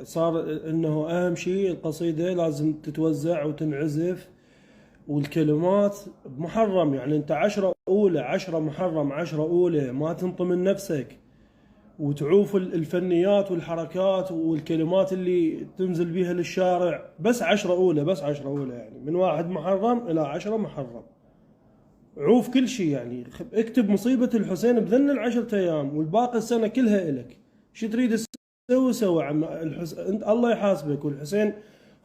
صار انه اهم شيء القصيدة لازم تتوزع وتنعزف، والكلمات محرم. يعني انت 10 أولى 10 محرم 10 أولى، ما تنطي من نفسك وتعوف الفنيات والحركات والكلمات اللي تنزل بيها للشارع. بس 10 أولى، بس 10 أولى، يعني من 1 محرم إلى 10 محرم. عوف كل شيء، يعني اكتب مصيبة الحسين بذن ال10 أيام والباقي السنة كلها إلك. شو تريد تسوي سوي عم انت الله يحاسبك، والحسين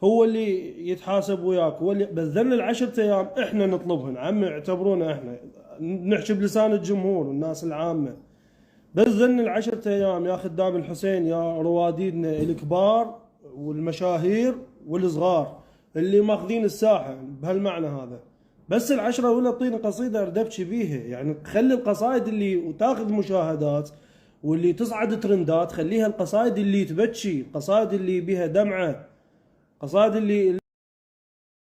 هو اللي يتحاسب وياك. هو اللي بس ذن ال10 أيام احنا نطلبهن عمي، اعتبرونا احنا نحكي بلسان الجمهور والناس العامة. بس ذن ال10 أيام يا خدام الحسين، يا رواديدنا الكبار والمشاهير والصغار اللي ماخذين الساحة بهالمعنى هذا. بس ال10 أولى اعطيني قصيدة اردبشي بيها. يعني خلي القصائد اللي تاخذ مشاهدات واللي تصعد ترندات، خليها القصائد اللي تبكي، القصائد اللي بيها دمعة، قصائد اللي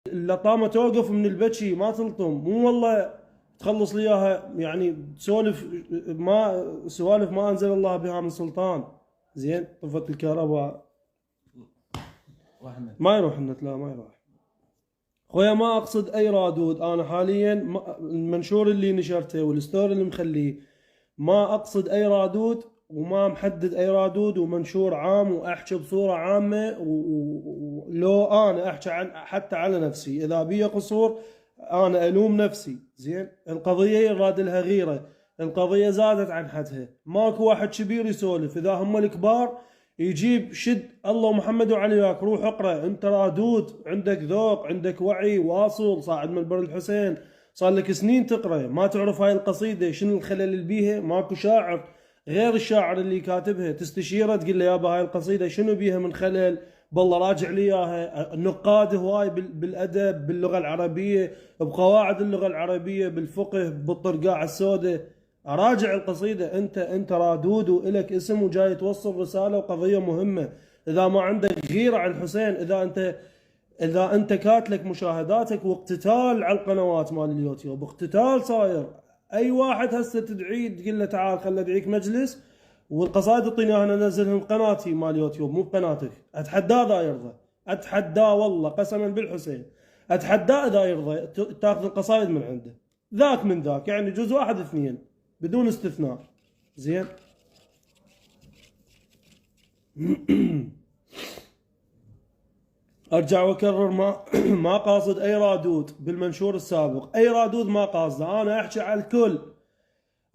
اللطامة توقف من البكي ما تلطم. مو والله تخلص لي اياها يعني سوالف ما انزل الله بها من سلطان. زين طفت الكهرباء ما يروح النت، لا ما يروح. خويا ما اقصد اي رادود، انا حاليا المنشور اللي نشرته والستوري اللي مخليه ما اقصد اي رادود، وما محدد اي رادود، ومنشور عام واحكي بصوره عامه. ولو انا احكي حتى على نفسي اذا بي قصور انا الوم نفسي. زين القضيه يراد لها غيره، القضيه زادت عن حدها. ماكو واحد كبير يسولف، اذا هم الكبار يجيب شد الله ومحمد وعلياك روح اقرا. انت رادود، عندك ذوق، عندك وعي، واصل صاعد من بر الحسين، صار لك سنين تقرا، ما تعرف هاي القصيده شنو الخلل اللي بيها؟ ماكو شاعر غير الشاعر اللي كاتبها تستشيره تقول له يابا هاي القصيده شنو بيها من خلل؟ بالله راجع لي اياها. النقاد هواي بالادب، باللغه العربيه، بقواعد اللغه العربيه، بالفقه، بالطرقاع السوداء. اراجع القصيده. انت رادود والك اسم وجاي توصل رساله وقضيه مهمه. اذا ما عندك غيره على الحسين، اذا انت كاتلك مشاهداتك واقتتال على القنوات مال اليوتيوب، اقتتال صاير. اي واحد هسه تدعيه تقول له تعال خل ادعيك مجلس والقصائد اعطيني انا انزلهم قناتي مال اليوتيوب مو بقناتك، اتحداه اذا يرضى. اتحداه والله قسما بالحسين، اتحداه اذا يرضى تاخذ القصائد من عنده. ذاك من ذاك، يعني جزء واحد اثنين بدون استثناء. زين ارجع واكرر ما ما قاصد اي رادود بالمنشور السابق، اي رادود ما قاصده. انا احكي على الكل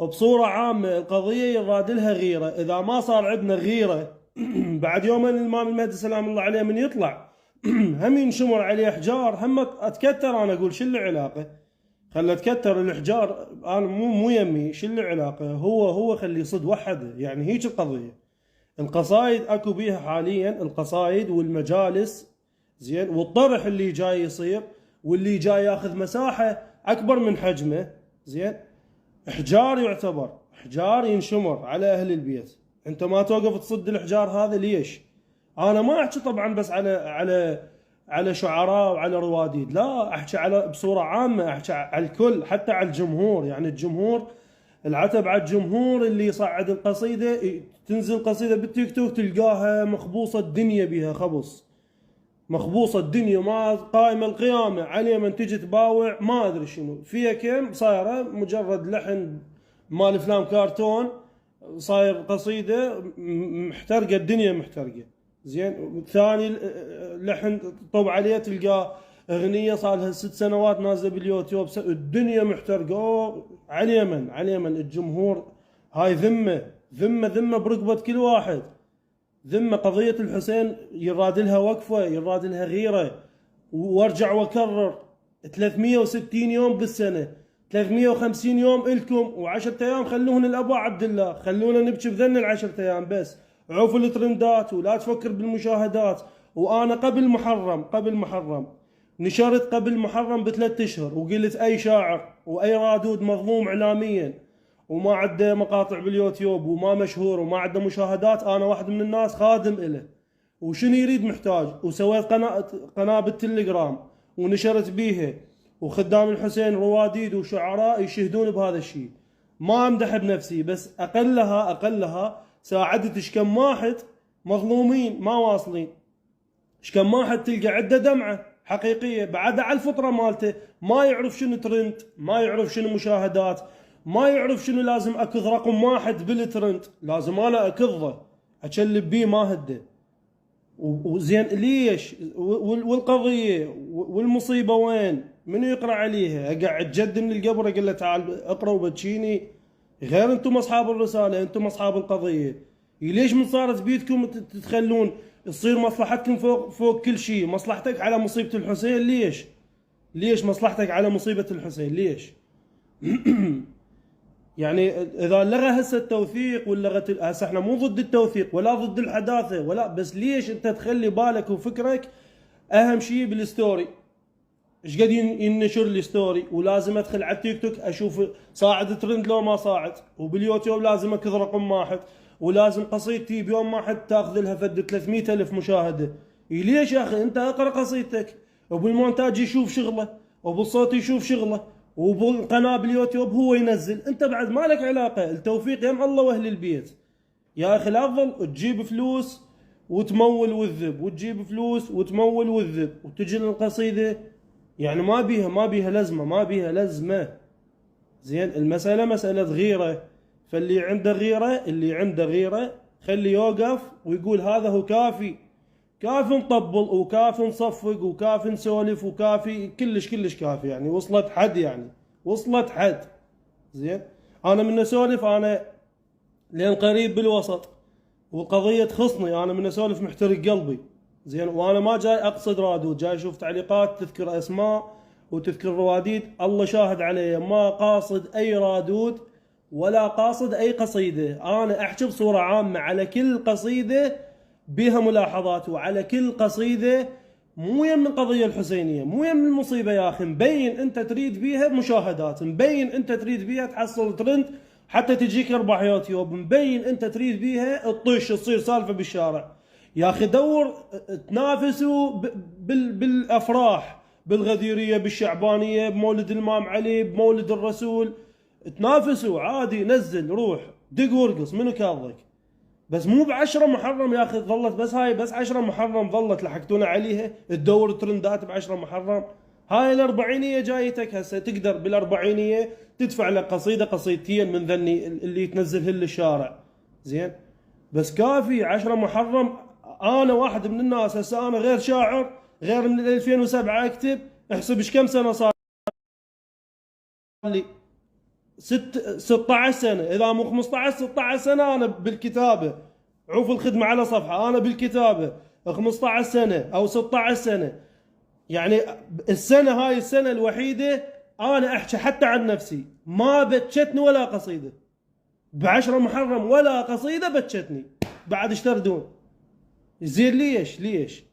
بصورة عامة. القضية يراد لها غيرة. اذا ما صار عندنا غيرة بعد يومين الامام المهدي سلام الله عليه من يطلع هم ينشمر عليه احجار، هم اتكتر. انا اقول شو العلاقة؟ خلى تكتر الاحجار، انا مو يمي شو العلاقة؟ هو خلي يصد وحده. يعني هيك القضية. القصايد اكو بيها حاليا، القصايد والمجالس زين، والطرح اللي جاي يصير واللي جاي ياخذ مساحة اكبر من حجمه. زين احجار، يعتبر احجار ينشمر على اهل البيت. انت ما توقف تصد الاحجار هذا ليش؟ انا ما احكي طبعا بس على شعراء وعلى رواديد، لا احكي على بصورة عامة، احكي على الكل، حتى على الجمهور. يعني الجمهور، العتب على الجمهور اللي يصعد القصيدة. تنزل قصيدة بالتيك توك تلقاها مخبوصة الدنيا بها خبص، مخبوصة الدنيا ما قائمة القيامة عليه. من تجي تباوع ما ادري شنو فيها، كم صايرة مجرد لحن مال افلام كارتون، صاير قصيدة محترقة، الدنيا محترقة. زين ثاني لحن طب عليه تلقاه اغنية صار لها 6 سنوات نازلة باليوتيوب، الدنيا محترقة. على اليمن الجمهور هاي ذمة برقبة كل واحد. ذمة قضية الحسين يراد لها وقفة، يراد لها غيرة. وارجع واكرر 360 يوم بالسنة، 350 يوم إلكم، و10 أيام خلوهن الأبو عبد الله. خلونا نبكي بذن ال10 أيام بس. عوفوا الترندات ولا تفكر بالمشاهدات. وأنا قبل محرم نشرت قبل محرم ب3 أشهر وقلت أي شاعر وأي رادود مظلوم إعلاميا وما عنده مقاطع باليوتيوب وما مشهور وما عنده مشاهدات، انا واحد من الناس خادم له وشنو يريد محتاج. وسويت قناة بالتليجرام ونشرت بيها، وخدام الحسين رواديد وشعراء يشهدون بهذا الشيء. ما امدح بنفسي بس اقلها ساعدت كم واحد مظلومين ما واصلين. ايش كم واحد تلقى عنده دمعه حقيقيه بعد على الفطره مالته، ما يعرف شنو ترند، ما يعرف شنو مشاهدات، ما يعرف شنو لازم اكض رقم واحد بالترند، لازم انا اكضه اشلب بيه ما هده. وزين ليش؟ والقضيه والمصيبه وين؟ منو يقرا عليها؟ اقعد جد من القبر اقول له تعال اقرا وبتشيني؟ غير انتم اصحاب الرساله، انتم اصحاب القضيه. ليش من صارت بيدكم تتخلون تصير مصلحتكم فوق كل شيء؟ مصلحتك على مصيبه الحسين، ليش؟ ليش مصلحتك على مصيبه الحسين؟ ليش؟ يعني اذا لغى هسه التوثيق واللغه هسه احنا مو ضد التوثيق ولا ضد الحداثه ولا، بس ليش انت تخلي بالك وفكرك اهم شيء بالستوري؟ ايش قد ينشر لي ستوري، ولازم ادخل على التيك توك اشوف صاعد ترند لو ما صاعد، وباليوتيوب لازم اكذ رقم واحد، ولازم قصيدتي بيوم واحد تاخذ لها فد 300 الف مشاهده. ليش يا اخي؟ انت اقرا قصيدتك، وبالمونتاج يشوف شغله، وبالصوت يشوف شغله، وبالقناه باليوتيوب هو ينزل، انت بعد ما لك علاقه. التوفيق يم الله واهل البيت يا اخي. الافضل تجيب فلوس وتمول وتذب، وتجيب فلوس وتمول وتذب، وتجي القصيده يعني ما بيها لزمه، ما بيها لزمه. زين المساله مساله غيره، فاللي عنده غيره، اللي عنده غيره خليه يوقف ويقول هذا هو كافي، كافي نطبل وكافي نصفق وكافي نسولف وكافي كلش كافي، يعني وصلت حد، يعني وصلت حد. زين انا من اسولف انا لين قريب بالوسط والقضيه تخصني، انا من اسولف محترق قلبي. زين وانا ما جاي اقصد رادود، جاي اشوف تعليقات تذكر اسماء وتذكر رواديد، الله شاهد علي، ما قاصد اي رادود ولا قاصد اي قصيده. انا احكي بصوره عامه على كل قصيده بها ملاحظات، وعلى كل قصيده مو يم القضيه الحسينيه، مو يم المصيبه يا اخي، مبين انت تريد بيها مشاهدات، مبين انت تريد بيها تحصل ترند حتى تجيك ارباح يوتيوب، مبين انت تريد بيها الطش تصير سالفه بالشارع. يا اخي دور تنافسوا بالافراح، بالغديريه، بالشعبانيه، بمولد الامام علي، بمولد الرسول، تنافسوا عادي، نزل روح دق وارقص، منو كاظك؟ بس مو ب10 محرم يا اخي ظلت بس هاي، بس 10 محرم ظلت لحقتونا عليها تدور ترندات ب10 محرم. هاي الاربعينيه جايتك هسه، تقدر بالاربعينيه تدفع لك قصيده قصيدتين من ذني اللي تنزلهن للشارع. زين بس كافي 10 محرم. انا واحد من الناس هسه، انا غير شاعر، غير من 2007 اكتب، احسب ايش كم سنه صار لي، 16 سنه، اذا مو 15 16 سنه انا بالكتابه. عوف الخدمه على صفحه، انا بالكتابه 15 سنه او 16 سنه. يعني السنه هاي السنه الوحيده انا احكي حتى عن نفسي ما بتشتني ولا قصيده، ب10 محرم ولا قصيده بتشتني، بعد ايش تردون؟ زين ليش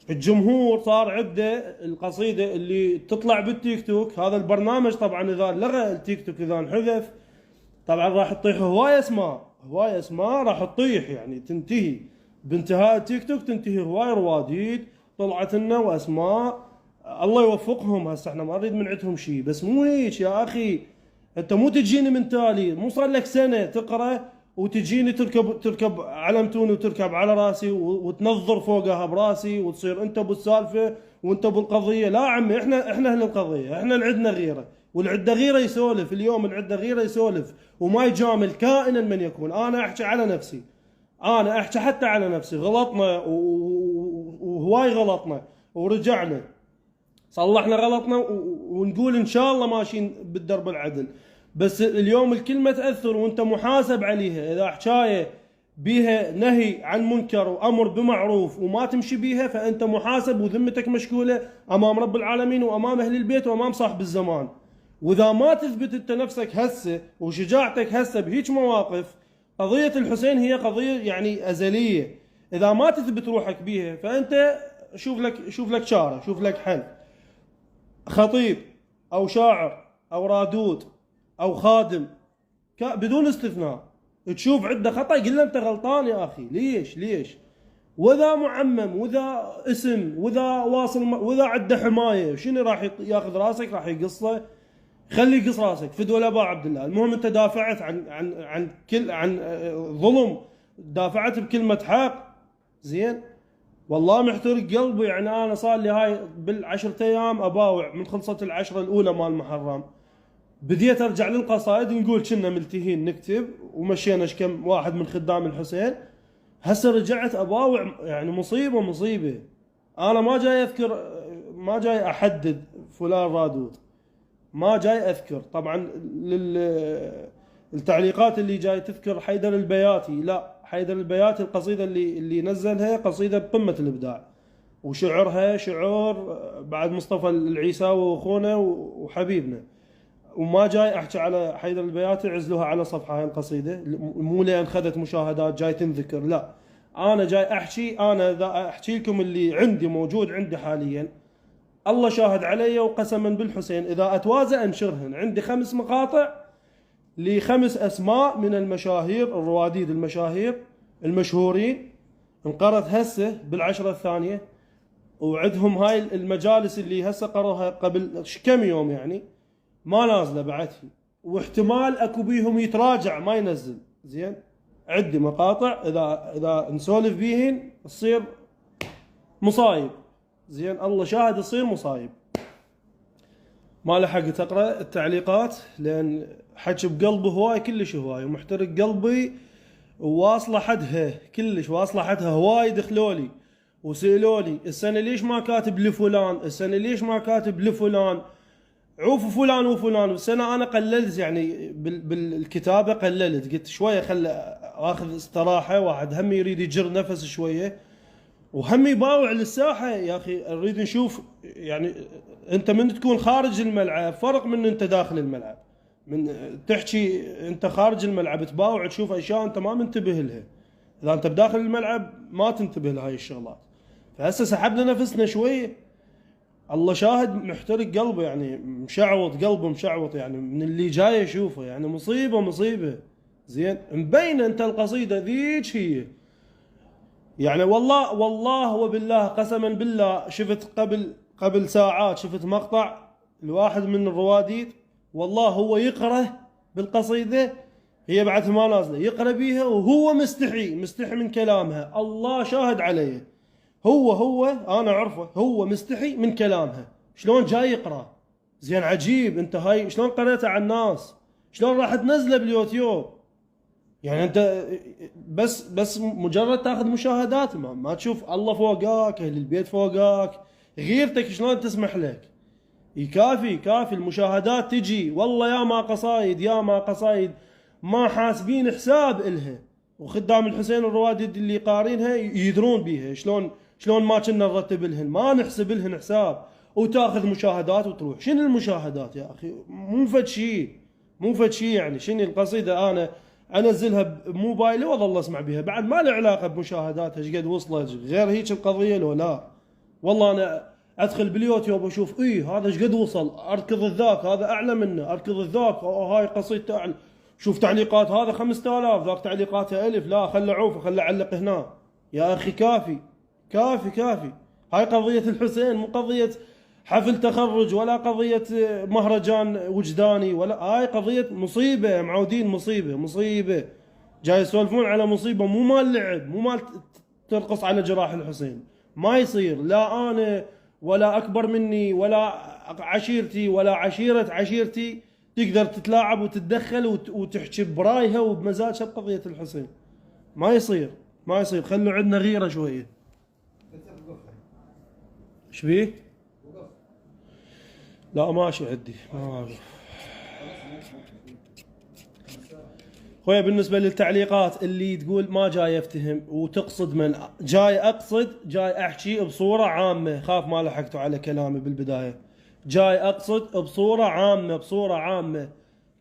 الجمهور صار عنده القصيده اللي تطلع بالتيك توك، هذا البرنامج طبعا اذا لغى التيك توك، اذا انحذف طبعا راح تطيح هوايه اسماء راح تطيح، يعني تنتهي بانتهاء التيك توك، تنتهي هوايه رواديد طلعت لنا واسماء الله يوفقهم. هسه احنا ما نريد من عندهم شيء، بس مو هيك يا اخي. انت مو تجيني من تالي، مو صار لك سنه تقرا وتجيني تركب علم توني وتركب على راسي وتنظر فوقها براسي وتصير انت بالسالفه وانت بالقضيه. لا عمي، احنا اهل القضيه، احنا اللي عندنا غيره، واللي عنده غيره يسولف. اليوم اللي عنده غيره يسولف وما يجامل كائنا من يكون. انا احكي على نفسي، انا احكي حتى على نفسي، غلطنا وهواي غلطنا ورجعنا صلحنا غلطنا ونقول ان شاء الله ماشيين بالدرب العدل. بس اليوم الكلمة تأثر وانت محاسب عليها. اذا حكاية بيها نهي عن منكر وامر بمعروف وما تمشي بيها، فانت محاسب وذمتك مشكولة امام رب العالمين وامام اهل البيت وامام صاحب الزمان. واذا ما تثبت انت نفسك هسه وشجاعتك هسه بهيج مواقف، قضية الحسين هي قضية يعني ازلية، اذا ما تثبت روحك بيها فانت شوف لك شارع، شوف لك حل. خطيب او شاعر او رادود او خادم بدون استثناء تشوف عنده خطأ قل له انت غلطان يا اخي، ليش؟ واذا معمم واذا اسم واذا واصل واذا عنده حمايه، شنو راح ياخذ راسك راح يقصه؟ خلي يقص راسك فدوى الابا عبد الله. المهم انت دافعت عن ظلم، دافعت بكلمه حق، زين. والله محترق قلبي، يعني انا صار لي هاي بالعشرة ايام اباوع من خلصت العشرة الاولى مال محرم، بديت ارجع للقصائد، نقول كنا ملتهين نكتب ومشينا كم واحد من خدام الحسين. هسه رجعت اباوع، يعني مصيبه مصيبه. انا ما جاي اذكر، ما جاي احدد فلان رادود، ما جاي اذكر طبعا التعليقات اللي جاي تذكر حيدر البياتي، لا، حيدر البياتي القصيده اللي نزلها قصيده بقمه الابداع، وشعرها شعور بعد مصطفى العيساوي واخونا وحبيبنا. وما جاي احكي على حيدر البياتي عزلوها على صفحه هاي القصيده، مو لان خذت مشاهدات جاي تنذكر، لا، انا جاي احكي، انا احكي لكم اللي عندي موجود عندي حاليا. الله شاهد علي وقسما بالحسين اذا اتوازى انشرهن. عندي 5 مقاطع ل5 اسماء من المشاهير الرواديد المشاهير المشهورين، انقرت هسه بالعشرة الثانية، وعندهم هاي المجالس اللي هسه قروها قبل كم يوم يعني ما نازله بعدها، واحتمال اكو بيهم يتراجع ما ينزل. زين، عندي مقاطع اذا نسولف بيهن تصير مصايب. زين، الله شاهد تصير مصايب. ما لحقت اقرا التعليقات لان حكي بقلبي هواي، كلش هواي، ومحترق قلبي، وواصله حدها كلش، واصله حدها هواي. دخلولي وسالولي السنه ليش ما كاتب لفلان، السنه ليش ما كاتب لفلان، عوف فلان وفلان. السنه انا قللت يعني بالكتابه، قللت، قلت شويه خل اخذ استراحه، واحد هم يريد يجر نفس شويه، وهم يباوع للساحه. يا اخي نريد نشوف، يعني انت من تكون خارج الملعب فرق من انت داخل الملعب. من تحكي انت خارج الملعب تباوع تشوف اشياء انت ما منتبه لها، اذا انت بداخل الملعب ما تنتبه لهاي الشغلات. فهسه سحبنا نفسنا شويه. الله شاهد محترق قلبه، يعني مشعوط قلبه، مشعوط يعني من اللي جاي اشوفه، يعني مصيبه مصيبه. زين، مبينه انت القصيده ذيك هي، يعني والله وبالله قسما بالله شفت قبل ساعات شفت مقطع الواحد من الرواديد، والله هو يقرأ بالقصيدة، هي بعد ما نازلة، يقرأ بيها وهو مستحي من كلامها. الله شاهد عليه، هو انا اعرفه، هو مستحي من كلامها. شلون جاي يقرأ؟ زين، عجيب. انت هاي شلون قريتها على الناس؟ شلون راح تنزله باليوتيوب؟ يعني انت بس مجرد تاخذ مشاهدات، ما تشوف الله فوقك، اهل البيت فوقك، غيرتك شلون تسمح لك؟ كافي المشاهدات تجي. والله يا ما قصايد ما حاسبين حساب إلها، وخدام الحسين الروادد اللي قارينها يدرون بيها شلون ما كنا نرتب لهن، ما نحسب لهن حساب، وتاخذ مشاهدات وتروح. شنو المشاهدات يا اخي؟ مو فد شيء يعني. شنو القصيده انا انزلها بموبايلي واظل اسمع بها، بعد ما له علاقه بمشاهداتها ايش قد وصلت، غير هيك القضيه لو لا. والله انا ادخل باليوتيوب اشوف هذا ايش قد وصل، اركض الذاك هذا اعلى منه، اركض الذاك هاي قصيدته اعلى، شوف تعليقات هذا 5000 ذاك تعليقاته 1000، لا خله عوفه خله علق هنا. يا اخي كافي. هاي قضيه الحسين، مو قضيه حفل تخرج ولا قضيه مهرجان وجداني، ولا هاي قضيه مصيبه. معودين مصيبه جاي يسولفون على مصيبه، مو مال لعب، مو مال ترقص على جراح الحسين. ما يصير، لا انا ولا اكبر مني ولا عشيرتي ولا عشيره عشيرتي تقدر تتلاعب وتتدخل وتحكي برايها وبمزاجها بقضيه الحسين. ما يصير. خلوا عندنا غيره شويه. ايش بيه؟ لا ماشي عندي، ما اعرف. خويا بالنسبه للتعليقات اللي تقول ما جاي افتهم وتقصد من جاي اقصد، جاي احكي بصوره عامه، خاف ما لحقتوا على كلامي بالبدايه. جاي اقصد بصوره عامه،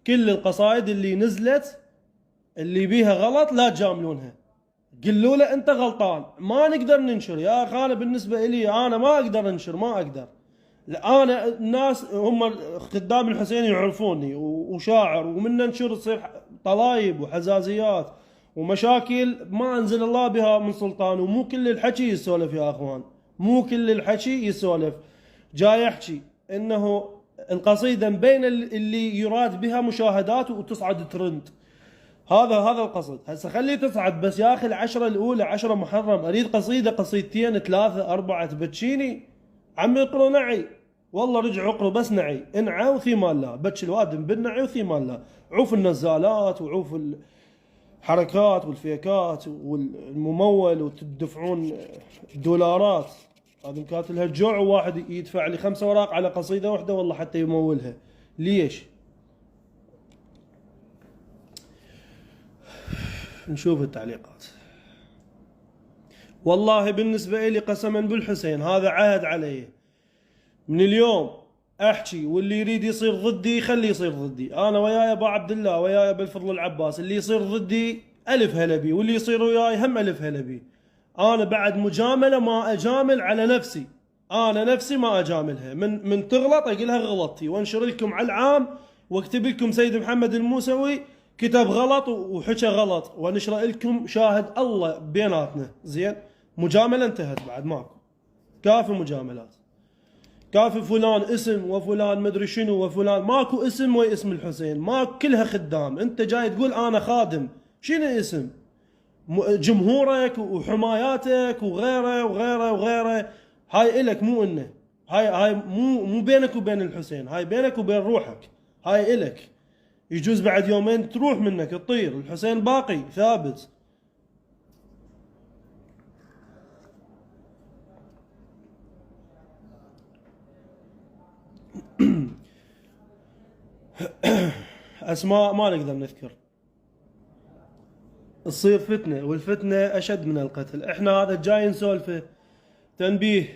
كل القصائد اللي نزلت اللي بيها غلط لا تجاملونها، قلوا له انت غلطان. ما نقدر ننشر يا اخي، انا بالنسبه لي انا ما اقدر انشر، ما اقدر. انا الناس هم خدام الحسين يعرفوني وشاعر، ومن ننشر تصير طلايب وحزازيات ومشاكل ما انزل الله بها من سلطان. ومو كل الحكي يسولف يا اخوان، مو كل الحكي يسولف. جاي احكي انه القصيدة بين اللي يراد بها مشاهدات وتصعد ترند. هذا القصد. هسه خلي تصعد بس يا اخي العشرة الاولى 10 محرم، اريد قصيدة قصيدتين 3 4 تبتشيني. عمي اقروا نعي، والله رجعوا اقروا بس نعي، انعى وثيمان لا، بتش الوادم بالنعي وثيمان لا. عوف النزالات وعوف الحركات والفيكات والممول وتدفعون دولارات. هذا كانت لها الجوع، وواحد يدفع لي 5 اوراق على قصيدة واحدة والله حتى يمولها. ليش؟ نشوف التعليقات. والله بالنسبة لي قسما بالحسين هذا عهد علي من اليوم احكي، واللي يريد يصير ضدي خليه يصير ضدي. انا وياي ابو عبد الله وياي بالفضل العباس، اللي يصير ضدي الف هلا بي، واللي يصير وياي هم الف هلا بي. انا بعد مجاملة ما اجامل على نفسي، انا نفسي ما اجاملها. من تغلط اقولها غلطتي، وانشر لكم على العام واكتب لكم سيد محمد الموسوي كتب غلط وحكى غلط، ونشر لكم شاهد الله بيناتنا. زين، مجاملة انتهت، بعد ماكو، كافي مجاملات، كافي فلان اسم وفلان مدري شنو وفلان. ماكو اسم واسم الحسين، ما كلها خدام. انت جاي تقول انا خادم، شنو اسم؟ جمهورك وحماياتك وغيره وغيره وغيره. هاي الك مو انه، هاي مو بينك وبين الحسين، هاي بينك وبين روحك، هاي الك. يجوز بعد يومين تروح منك تطير، الحسين باقي ثابت. اسماء ما نقدر نذكر، تصير فتنة، والفتنة اشد من القتل. احنا هذا جاي نسولفه تنبيه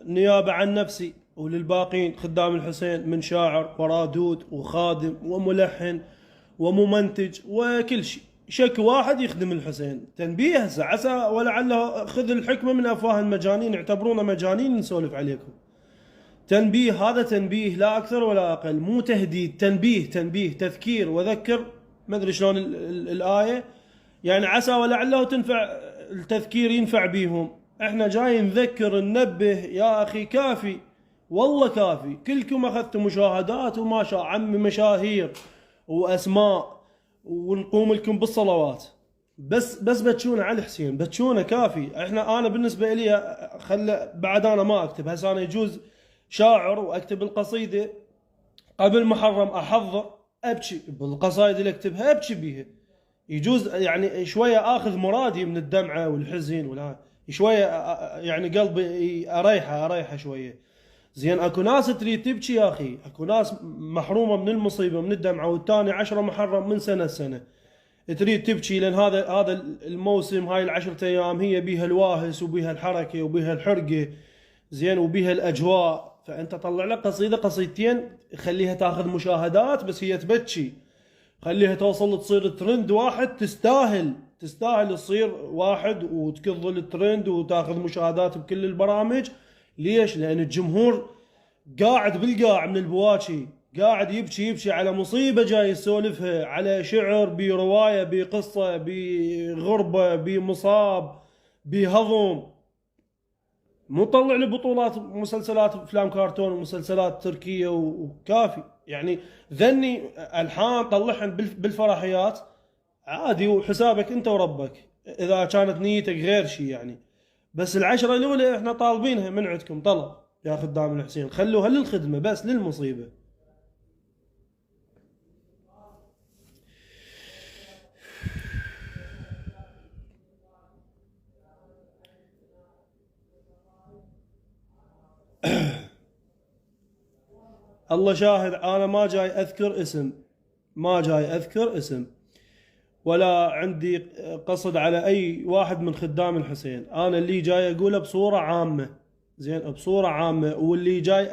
نيابة عن نفسي وللباقين خدام الحسين، من شاعر ورادود وخادم وملحن وممنتج وكل شيء، شك واحد يخدم الحسين. تنبيه هسه، عسى ولعله خذ الحكمة من افواه المجانين، اعتبرونا مجانين نسولف عليكم. تنبيه، هذا تنبيه لا اكثر ولا اقل، مو تهديد. تنبيه تذكير وذكر، ما ادري شلون الايه يعني، عسى ولعله تنفع التذكير ينفع بيهم. احنا جاي نذكر ننبه يا اخي، كافي والله كافي. كلكم اخذتوا مشاهدات وما شاء عمي مشاهير واسماء، ونقوم لكم بالصلوات، بس بتشونا على الحسين، بتشونا كافي. انا بالنسبه لي بعد انا ما اكتب. هسه انا يجوز شاعر واكتب القصيده قبل محرم، احضر ابكي بالقصايد اللي اكتبها، ابكي بيها. يجوز يعني شويه اخذ مرادي من الدمعه والحزن ولا شويه، يعني قلبي اريحه شويه. زين، اكو ناس تريد تبكي يا اخي، اكو ناس محرومه من المصيبه من الدمعه، والثاني 10 محرم من سنه لسنه تريد تبكي، لان هذا الموسم، هاي ال10 ايام هي بيها الواهس وبيها الحركه وبيها الحرقه، زين، وبيها الاجواء. فانت طلع لك قصيده قصيدتين خليها تاخذ مشاهدات، بس هي تبكي، خليها توصل تصير ترند واحد. تستاهل تصير واحد وتكظ الترند وتاخذ مشاهدات بكل البرامج. ليش؟ لان الجمهور قاعد بالقاع من البواكي، قاعد يبكي على مصيبه جاي يسولفها، على شعر بروايه بقصه بغربه بمصاب بهضم. مو طلع لي بطولات مسلسلات افلام كرتون ومسلسلات تركيه وكافي يعني. ذني الحان طلعهن بالفرحيات عادي، وحسابك انت وربك اذا كانت نيتك غير شيء يعني. بس ال10 الاولى احنا طالبينها من عندكم طلب يا خدام الحسين، خلوها للخدمه بس للمصيبه. الله شاهد، انا ما جاي اذكر اسم، ولا عندي قصد على اي واحد من خدام الحسين. انا اللي جاي اقوله بصوره عامه، زين، بصوره عامه، واللي جاي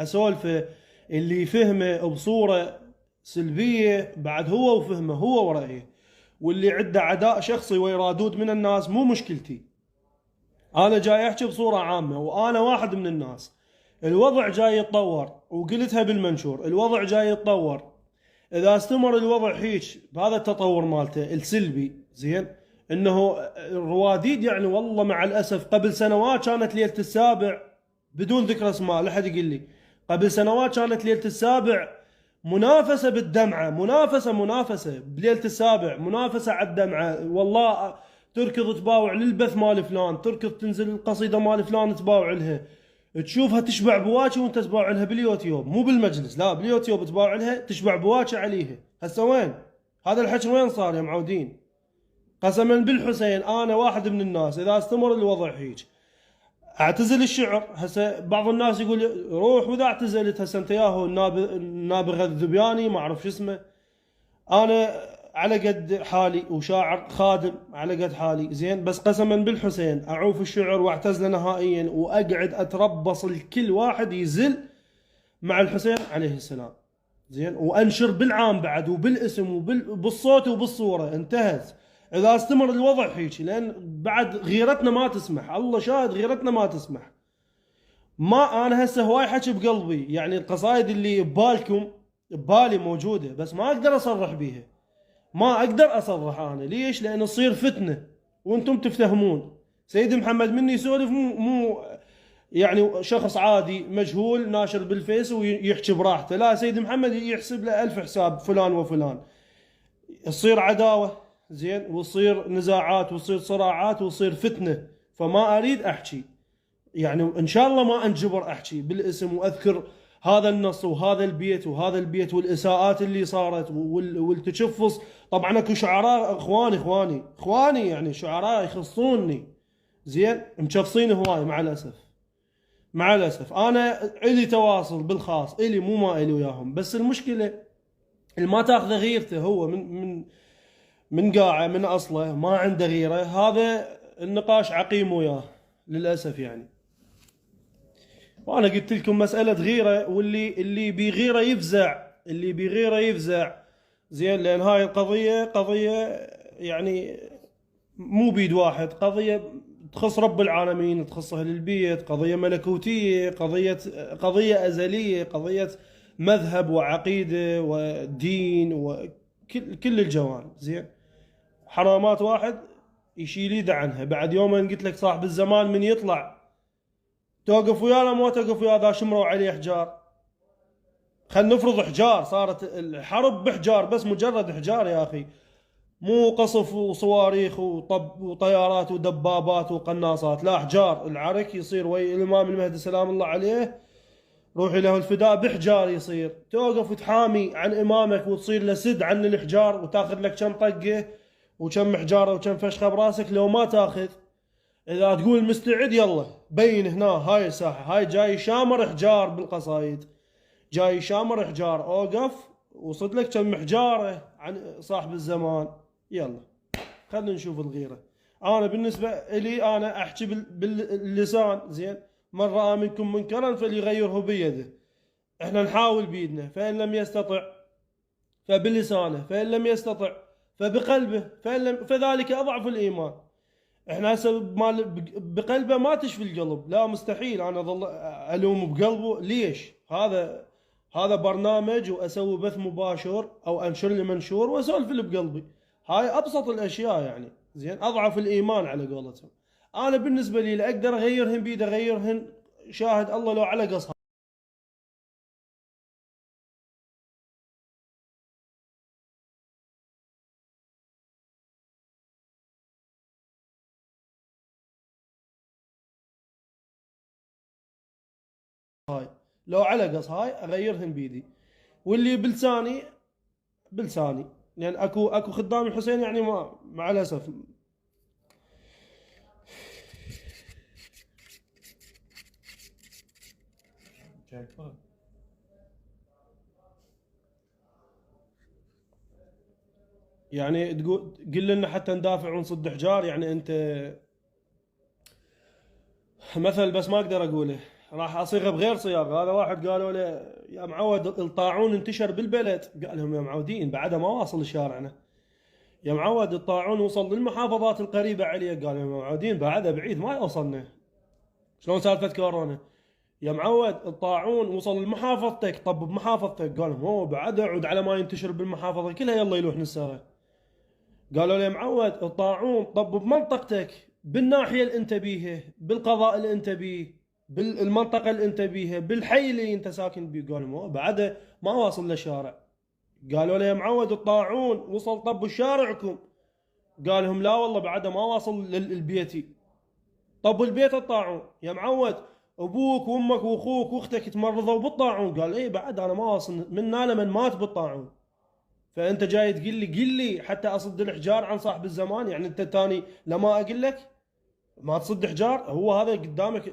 اسولفه اللي يفهمه بصوره سلبيه بعد هو وفهمه هو ورأيه، واللي عنده عداء شخصي ويرادود من الناس مو مشكلتي. انا جاي احكي بصوره عامه، وانا واحد من الناس. الوضع جاي يتطور، وقلتها بالمنشور، الوضع جاي يتطور. اذا استمر الوضع هيك بهذا التطور مالته السلبي، زين، انه الرواديد يعني والله مع الاسف قبل سنوات كانت ليله السابع بدون ذكر اسماء، لا حد يقول لي قبل سنوات كانت ليلة السابع منافسة بالدمعة، منافسة بليلة السابع، منافسة على الدمعة. والله تركض تباوع للبث مال فلان، تركض تنزل القصيدة مال فلان تباوع لها، تشوفها تشبع بواكي وانت تباوع لها باليوتيوب، مو بالمجلس، لا باليوتيوب تباوع لها تشبع بواكي عليها. هسه وين هذا الحكي؟ وين صار يا معودين؟ قسما بالحسين انا واحد من الناس اذا استمر الوضع هيك اعتزل الشعر. هسه بعض الناس يقول روح، واذا اعتزلت هسه انت ياهو النابغه الذبياني ما اعرف شو اسمه. انا على قد حالي وشاعر خادم على قد حالي زين، بس قسما بالحسين اعوف الشعر واعتزله نهائيا، واقعد اتربص الكل واحد يزل مع الحسين عليه السلام زين، وانشر بالعام بعد وبالاسم وبالصوت وبالصوره. انتهت اذا استمر الوضع هيك، لان بعد غيرتنا ما تسمح، الله شاهد غيرتنا ما تسمح. ما انا هسه هواي حكي بقلبي، يعني القصايد اللي ببالكم ببالي موجوده، بس ما اقدر اصرح بيها، ما اقدر اصرح انا. ليش؟ لان تصير فتنه وانتم تفتهمون. سيد محمد مني يسولف مو يعني شخص عادي مجهول ناشر بالفيس ويحكي براحته، لا، سيد محمد يحسب له 1000 حساب فلان وفلان. تصير عداوه زين، وتصير نزاعات وتصير صراعات وتصير فتنه، فما اريد احكي. يعني ان شاء الله ما انجبر احكي بالاسم واذكر هذا النص وهذا البيت وهذا البيت والاساءات اللي صارت والتشفص. طبعا اكو شعراء اخواني يعني شعراء يخصوني زين مشفصين هواي مع الاسف. انا الي تواصل بالخاص الي، مو ما الي وياهم، بس المشكله اللي ما تاخذه غيرته هو من قاعه من اصله ما عنده غيره، هذا النقاش عقيم وياه للاسف يعني. وانا قلت لكم مساله غيره، اللي بيغيره يفزع، اللي بيغيره يفزع زين، لان هاي القضيه قضيه يعني مو بيد واحد، قضيه تخص رب العالمين، تخص اهل البيت، قضيه ملكوتيه، قضيه ازليه، قضيه مذهب وعقيده ودين وكل الجوانب زين. حرامات واحد يشيل يده عنها. بعد يومين قلت لك صاحب الزمان من يطلع توقف وياه لا ما توقف وياه، ذا شمروا عليه حجار. خلينا نفرض حجار، صارت الحرب بحجار، بس مجرد حجار يا اخي، مو قصف وصواريخ وطيارات ودبابات وقناصات، لا حجار. العرك يصير ويا الامام المهدي سلام الله عليه روحي له الفداء بحجار يصير. توقف وتحامي عن امامك وتصير له سد عن الحجار، وتاخذ لك كم طقه وكم حجاره وكم فشخه براسك. لو ما تاخذ، اذا تقول مستعد يلا بين هنا هاي الساحه، هاي جاي شامر حجار بالقصايد، جاي شامر حجار، اوقف وصد لك كم حجاره عن صاحب الزمان. يلا خلينا نشوف الغيره. انا بالنسبه لي انا احكي باللسان زين، من راى منكم منكرا فليغيره بيده. احنا نحاول بيدنا، فان لم يستطع فبلسانه، فان لم يستطع فبقلبه، فذلك اضعف الايمان. احنا هسه بقلبه ما تشفي القلب، لا مستحيل انا اظل الوم بقلبه. ليش؟ هذا برنامج واسوي بث مباشر او انشر لي منشور واسولف اللي بقلبي. هاي ابسط الاشياء يعني زين، اضعف الايمان على قولتهم. انا بالنسبه لي لا اقدر اغيرهن بيد اغيرهن، شاهد الله لو على قصها. هاي لو على قص هاي اغيرهن بيدي، واللي بلساني لان اكو خدام الحسين يعني ما مع الاسف. يعني تقول قل لنا حتى ندافع ونصد حجار، يعني انت مثل بس ما اقدر اقوله، راح اصيغه بغير صياغه. هذا واحد قالوا له يا معود الطاعون انتشر بالبلد، قال لهم يا معودين بعده ما واصل شارعنا. يا معود الطاعون وصل للمحافظات القريبه عليه، قال لهم يا معودين بعده بعيد ما يوصلنا. شلون سالفه كورونا؟ يا معود الطاعون وصل لمحافظتك، طب بمحافظتك، قال لهم هو بعد عود على ما ينتشر بالمحافظه كلها يلا يلوح نساره. قالوا لي يا معود الطاعون طب بمنطقتك بالناحيه اللي انت بيها بالقضاء اللي انت بيه، بالمنطقه اللي انت بيها، بالحي اللي انت ساكن بيه. قالوا ما بعده ما واصل للشارع. قالوا له يا معود الطاعون وصل طب شارعكم. قال لهم لا والله بعده ما واصل لبيتي. طب البيت الطاعون يا معود، ابوك وامك واخوك واختك تمرضوا بالطاعون. قال اي بعد انا ما واصل منا لمن مات بالطاعون. فانت جاي تقول لي قل لي حتى اصد الحجار عن صاحب الزمان؟ يعني انت تاني لما اقول لك ما تصد حجار؟ هو هذا قدامك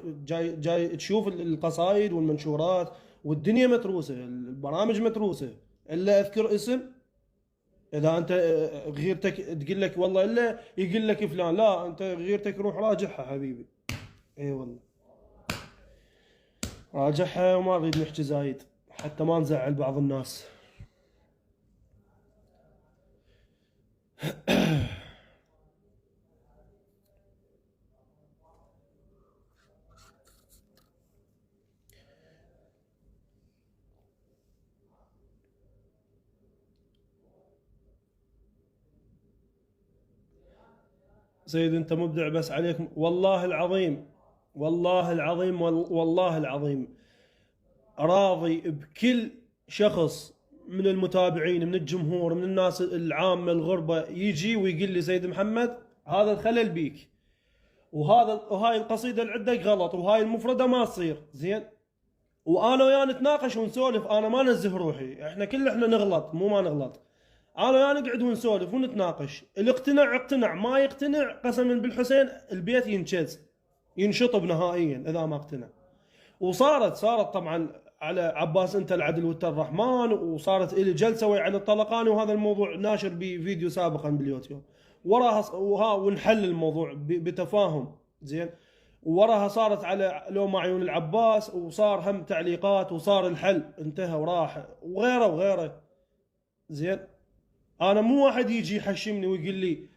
جاي تشوف القصايد والمنشورات والدنيا متروسه، البرامج متروسه، الا اذكر اسم. اذا انت غيرتك تقول لك والله الا يقول لك فلان، لا انت غيرتك روح راجعها حبيبي. اي والله راجعها، وما نريد نحكي زايد حتى ما نزعل بعض الناس. سيد انت مبدع بس عليك والله العظيم، والله العظيم، والله العظيم راضي بكل شخص من المتابعين، من الجمهور، من الناس العامة الغربة، يجي ويقول لي سيد محمد هذا الخلل بيك، وهاي القصيدة اللي عندك غلط، وهاي المفردة ما تصير زين. وانا وياه نتناقش ونسولف، انا ما نزه روحي، احنا نغلط مو ما نغلط. انا وياه نقعد ونسولف ونتناقش، اللي اقتنع اقتنع، ما يقتنع قسما بالحسين البيت ينشز ينشطب نهائيا اذا ما اقتنع. صارت طبعا على عباس انت العدل وانت الرحمن، وصارت الي جلسه ويا علي الطلقاني، وهذا الموضوع ناشر بفيديو سابقا باليوتيوب. وراها ونحل الموضوع بتفاهم زين. وراها صارت على لوم عيون العباس، وصار هم تعليقات، وصار الحل انتهى وراح، وغيره وغيره زين. انا مو واحد يجي يحشمني ويقول لي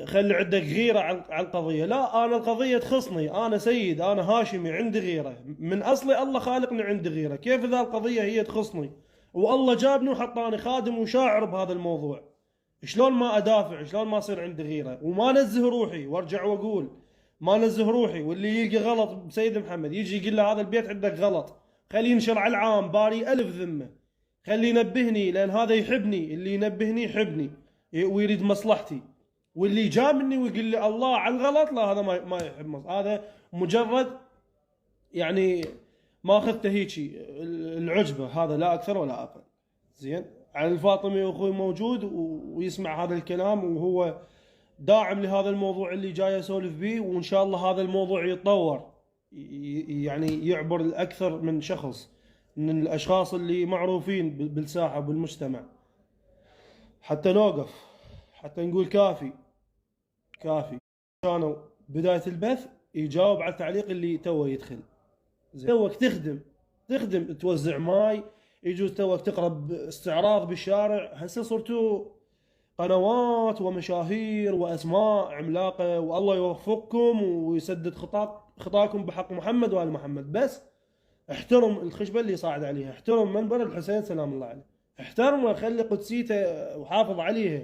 خلي عندك غيره عن القضيه، لا انا القضيه تخصني، انا سيد، انا هاشمي، عندي غيره من اصلي، الله خالقني عندي غيره. كيف اذا القضيه هي تخصني والله جابني وحطاني خادم وشاعر بهذا الموضوع، شلون ما ادافع؟ شلون ما اصير عندي غيره وما نزه روحي؟ وارجع واقول ما نزه روحي. واللي يلقى غلط بسيد محمد يجي يقول له هذا البيت عندك غلط، خليه ينشر على العام باري الف ذمه، خليه ينبهني، لان هذا يحبني، اللي ينبهني يحبني ويريد مصلحتي. واللي جاء مني ويقول لي الله على الغلط، لا هذا ما يحب مصر. هذا مجرد يعني ماخذته هيجي العجبه، هذا لا اكثر ولا اقل زين. علي الفاطمي اخوي موجود ويسمع هذا الكلام، وهو داعم لهذا الموضوع اللي جاي اسولف به، وان شاء الله هذا الموضوع يتطور، يعني يعبر الاكثر من شخص من الاشخاص اللي معروفين بالساحه وبالمجتمع، حتى نوقف، حتى نقول كافي كافي. كانوا بداية البث يجاوب على التعليق اللي توه يدخل زين. توك تخدم توزع ماي، يجوز توك تقرب استعراض بالشارع، هسه صرتوا قنوات ومشاهير واسماء عملاقه، والله يوفقكم ويسدد خطاكم بحق محمد وال محمد. بس احترم الخشبه اللي صاعد عليها، احترم منبر الحسين سلام الله عليه، احترمه، خلي قدسيته وحافظ عليها.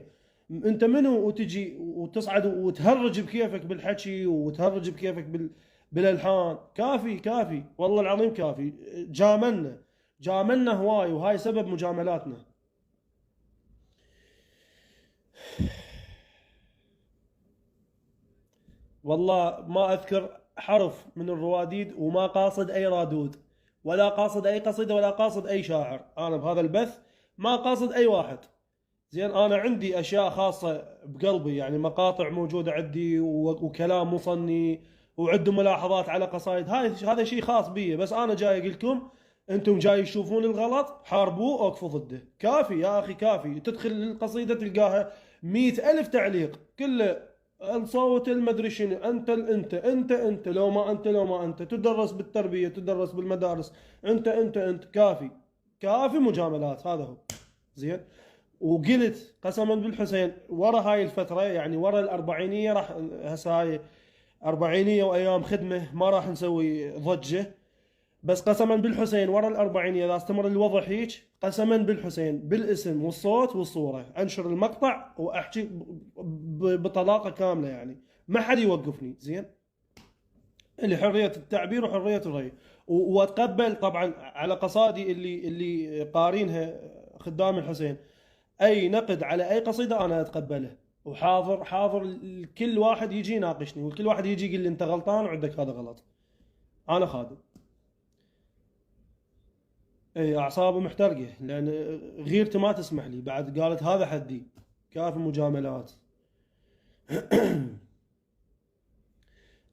انت منو وتجي وتصعد وتهرج بكيفك بالحكي وتهرج بكيفك بالالحان؟ كافي كافي والله العظيم كافي. جاملنا هواي، وهاي سبب مجاملاتنا. والله ما اذكر حرف من الرواديد، وما قاصد اي رادود، ولا قاصد اي قصيده، ولا قاصد اي شاعر. انا بهذا البث ما قاصد اي واحد زين. انا عندي اشياء خاصه بقلبي، يعني مقاطع موجوده عندي وكلام مصني، وعنده ملاحظات على قصايد، هذا شيء خاص بي. بس انا جاي اقول لكم انتم جاي تشوفون الغلط حاربوه اوقفوا ضده. كافي يا اخي كافي. تدخل القصيده تلقاها 100,000 تعليق كله الصوت المدري شنو، انت لو ما انت تدرس بالتربيه، تدرس بالمدارس، انت كافي كافي مجاملات. هذا هو زين. وقلت قسما بالحسين ورا هاي الفترة، يعني ورا الأربعينية، راح هسه هاي أربعينية وأيام خدمة ما راح نسوي ضجة، بس قسما بالحسين ورا الأربعينية إذا استمر الوضع هيك، قسما بالحسين بالاسم والصوت والصورة أنشر المقطع وأحكي بطلاقة كاملة، يعني ما حد يوقفني زين. اللي حرية التعبير وحرية الرأي. واتقبل طبعا على قصائدي اللي قارينها خدام الحسين، اي نقد على اي قصيدة انا اتقبله، وحاضر حاضر كل واحد يجي يناقشني، وكل واحد يجي يقول لي انت غلطان وعندك هذا غلط. انا خادم. اي اعصابه محترقة لان غيرته ما تسمح لي، بعد قالت هذا حدي، كافي مجاملات.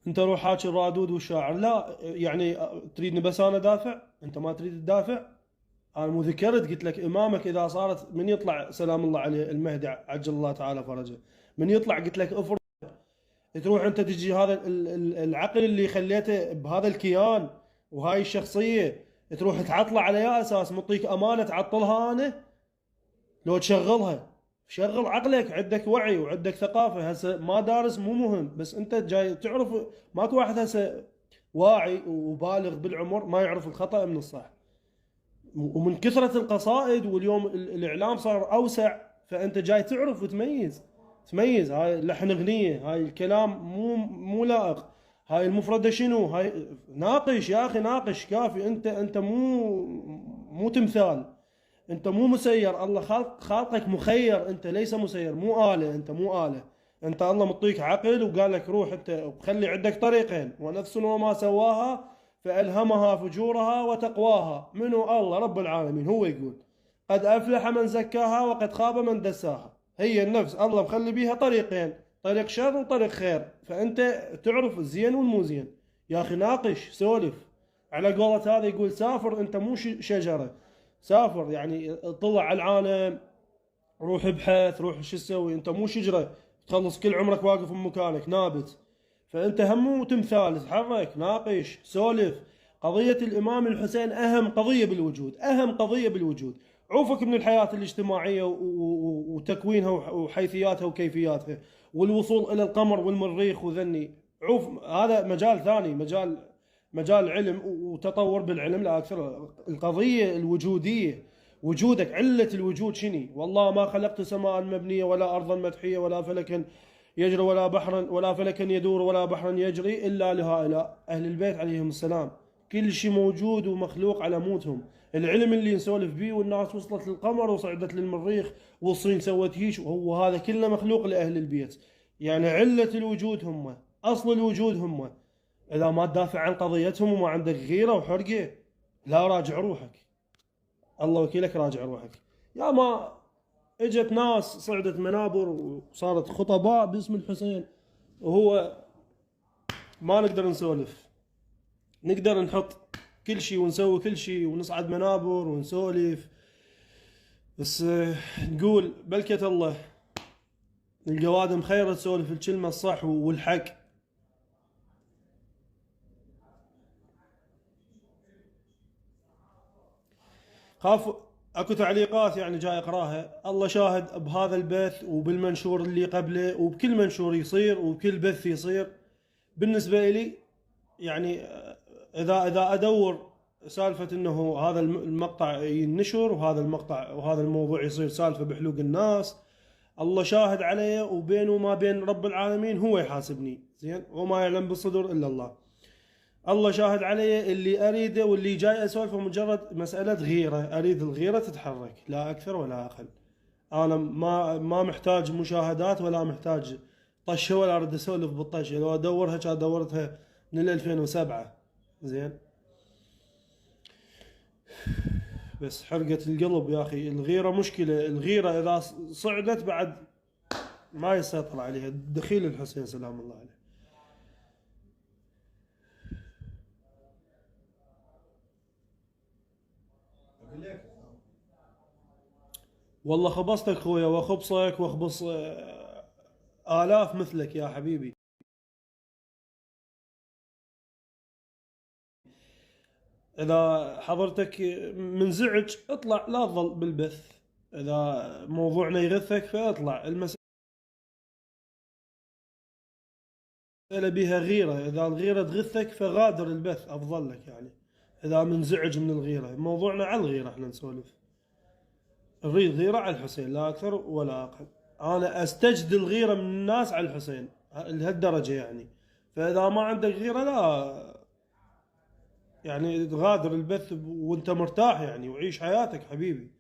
انت روح حاكي الرادود والشاعر، لا يعني تريدني بس انا دافع؟ انت ما تريد تدافع؟ انا مو ذكرت قلت لك امامك اذا صارت من يطلع سلام الله عليه المهدي عجل الله تعالى فرجه، من يطلع قلت لك افرض تروح انت تجي هذا العقل اللي خليته بهذا الكيان وهاي الشخصيه تروح تعطله على اي اساس؟ مطيك امانه تعطلها انا؟ لو تشغلها، شغل عقلك، عندك وعي وعندك ثقافه. هسه ما دارس مو مهم، بس انت جاي تعرف. ماكو واحد هسه واعي وبالغ بالعمر ما يعرف الخطأ من الصح. ومن كثرة القصائد واليوم الإعلام صار أوسع، فأنت جاي تعرف وتميز. تميز هاي لحن أغنية، هاي الكلام مو لائق، هاي المفردة شنو، هاي ناقش يا أخي، ناقش كافي. أنت مو تمثال، أنت مو مسير. الله خالقك مخير، أنت ليس مسير، مو آلة. أنت مو آلة، أنت الله مطيك عقل وقال لك روح أنت خلي عندك طريقين، ونفس وما سواها فألهمها فجورها وتقواها. منو؟ الله رب العالمين هو يقول قد أفلح من زكاها وقد خاب من دساها. هي النفس الله مخلي بيها طريقين، طريق شر وطريق خير، فأنت تعرف الزين والمو زين. يا أخي ناقش، سولف. على قولة هذا يقول سافر، أنت مو شجرة، سافر يعني اطلع على العالم، روح ابحث، روح شو تسوي. أنت مو شجرة تخلص كل عمرك واقف بمكانك نابت. فأنت هم تمثال، تحرك، ناقش، سولف. قضية الإمام الحسين أهم قضية بالوجود، أهم قضية بالوجود. عوفك من الحياة الاجتماعية وتكوينها وحيثياتها وكيفياتها والوصول إلى القمر والمريخ وذني. عوف، هذا مجال ثاني، مجال علم وتطور بالعلم لا أكثر. القضية الوجودية، وجودك، علة الوجود شني؟ والله ما خلقت سماء مبنية ولا أرضا مدحية ولا فلكا يجري ولا بحرا ولا فلكا يدور ولا بحرا يجري إلا لهؤلاء أهل البيت عليهم السلام. كل شيء موجود ومخلوق على موتهم. العلم اللي نسولف بيه والناس وصلت للقمر وصعدت للمريخ والصين سوت هيش، وهو هذا كله مخلوق لأهل البيت. يعني علة الوجود هم، أصل الوجود هم. إذا ما تدافع عن قضيتهم وما عندك غيرة وحرقة، لا راجع روحك، الله وكيلك راجع روحك. يا ما اجت ناس صعدت منابر وصارت خطباء باسم الحسين، وهو ما نقدر نسولف. نقدر نحط كل شيء ونسوي كل شيء ونصعد منابر ونسولف، بس نقول بلكة الله القوادم خير تسولف الكلمة الصح والحق. خاف اكو تعليقات يعني جاي اقراها. الله شاهد بهذا البث وبالمنشور اللي قبله وبكل منشور يصير وبكل بث يصير، بالنسبة لي يعني اذا ادور سالفة انه هذا المقطع ينشر وهذا المقطع وهذا الموضوع يصير سالفة بحلوق الناس، الله شاهد علي وبينه وما بين رب العالمين هو يحاسبني، زين، وما يعلم بالصدور الا الله. الله شاهد علي، اللي اريده واللي جاي اسولفه مجرد مسألة غيرة، اريد الغيرة تتحرك لا اكثر ولا اقل. انا ما محتاج مشاهدات ولا محتاج طشه، ولا اريد اسولف بالطشه. لو ادورها كان دورتها من 2007، زين. بس حرقة القلب يا اخي، الغيرة مشكلة. الغيرة اذا صعدت بعد ما يسيطر عليها. دخيل الحسين سلام الله عليه. والله خبصتك خويا، وخبصك واخبص آلاف مثلك يا حبيبي. إذا حضرتك منزعج اطلع، لا تظل بالبث. إذا موضوعنا يغثك فاطلع. المسألة بها غيرة، إذا الغيرة تغثك فغادر البث أفضل لك يعني. إذا منزعج من الغيرة، موضوعنا على الغيرة احنا نسولف. نريد غيرة على الحسين لا أكثر ولا أقل. أنا أستجد الغيرة من الناس على الحسين لهالدرجة يعني. فاذا ما عندك غيره لا، يعني تغادر البث وانت مرتاح يعني، وعيش حياتك حبيبي،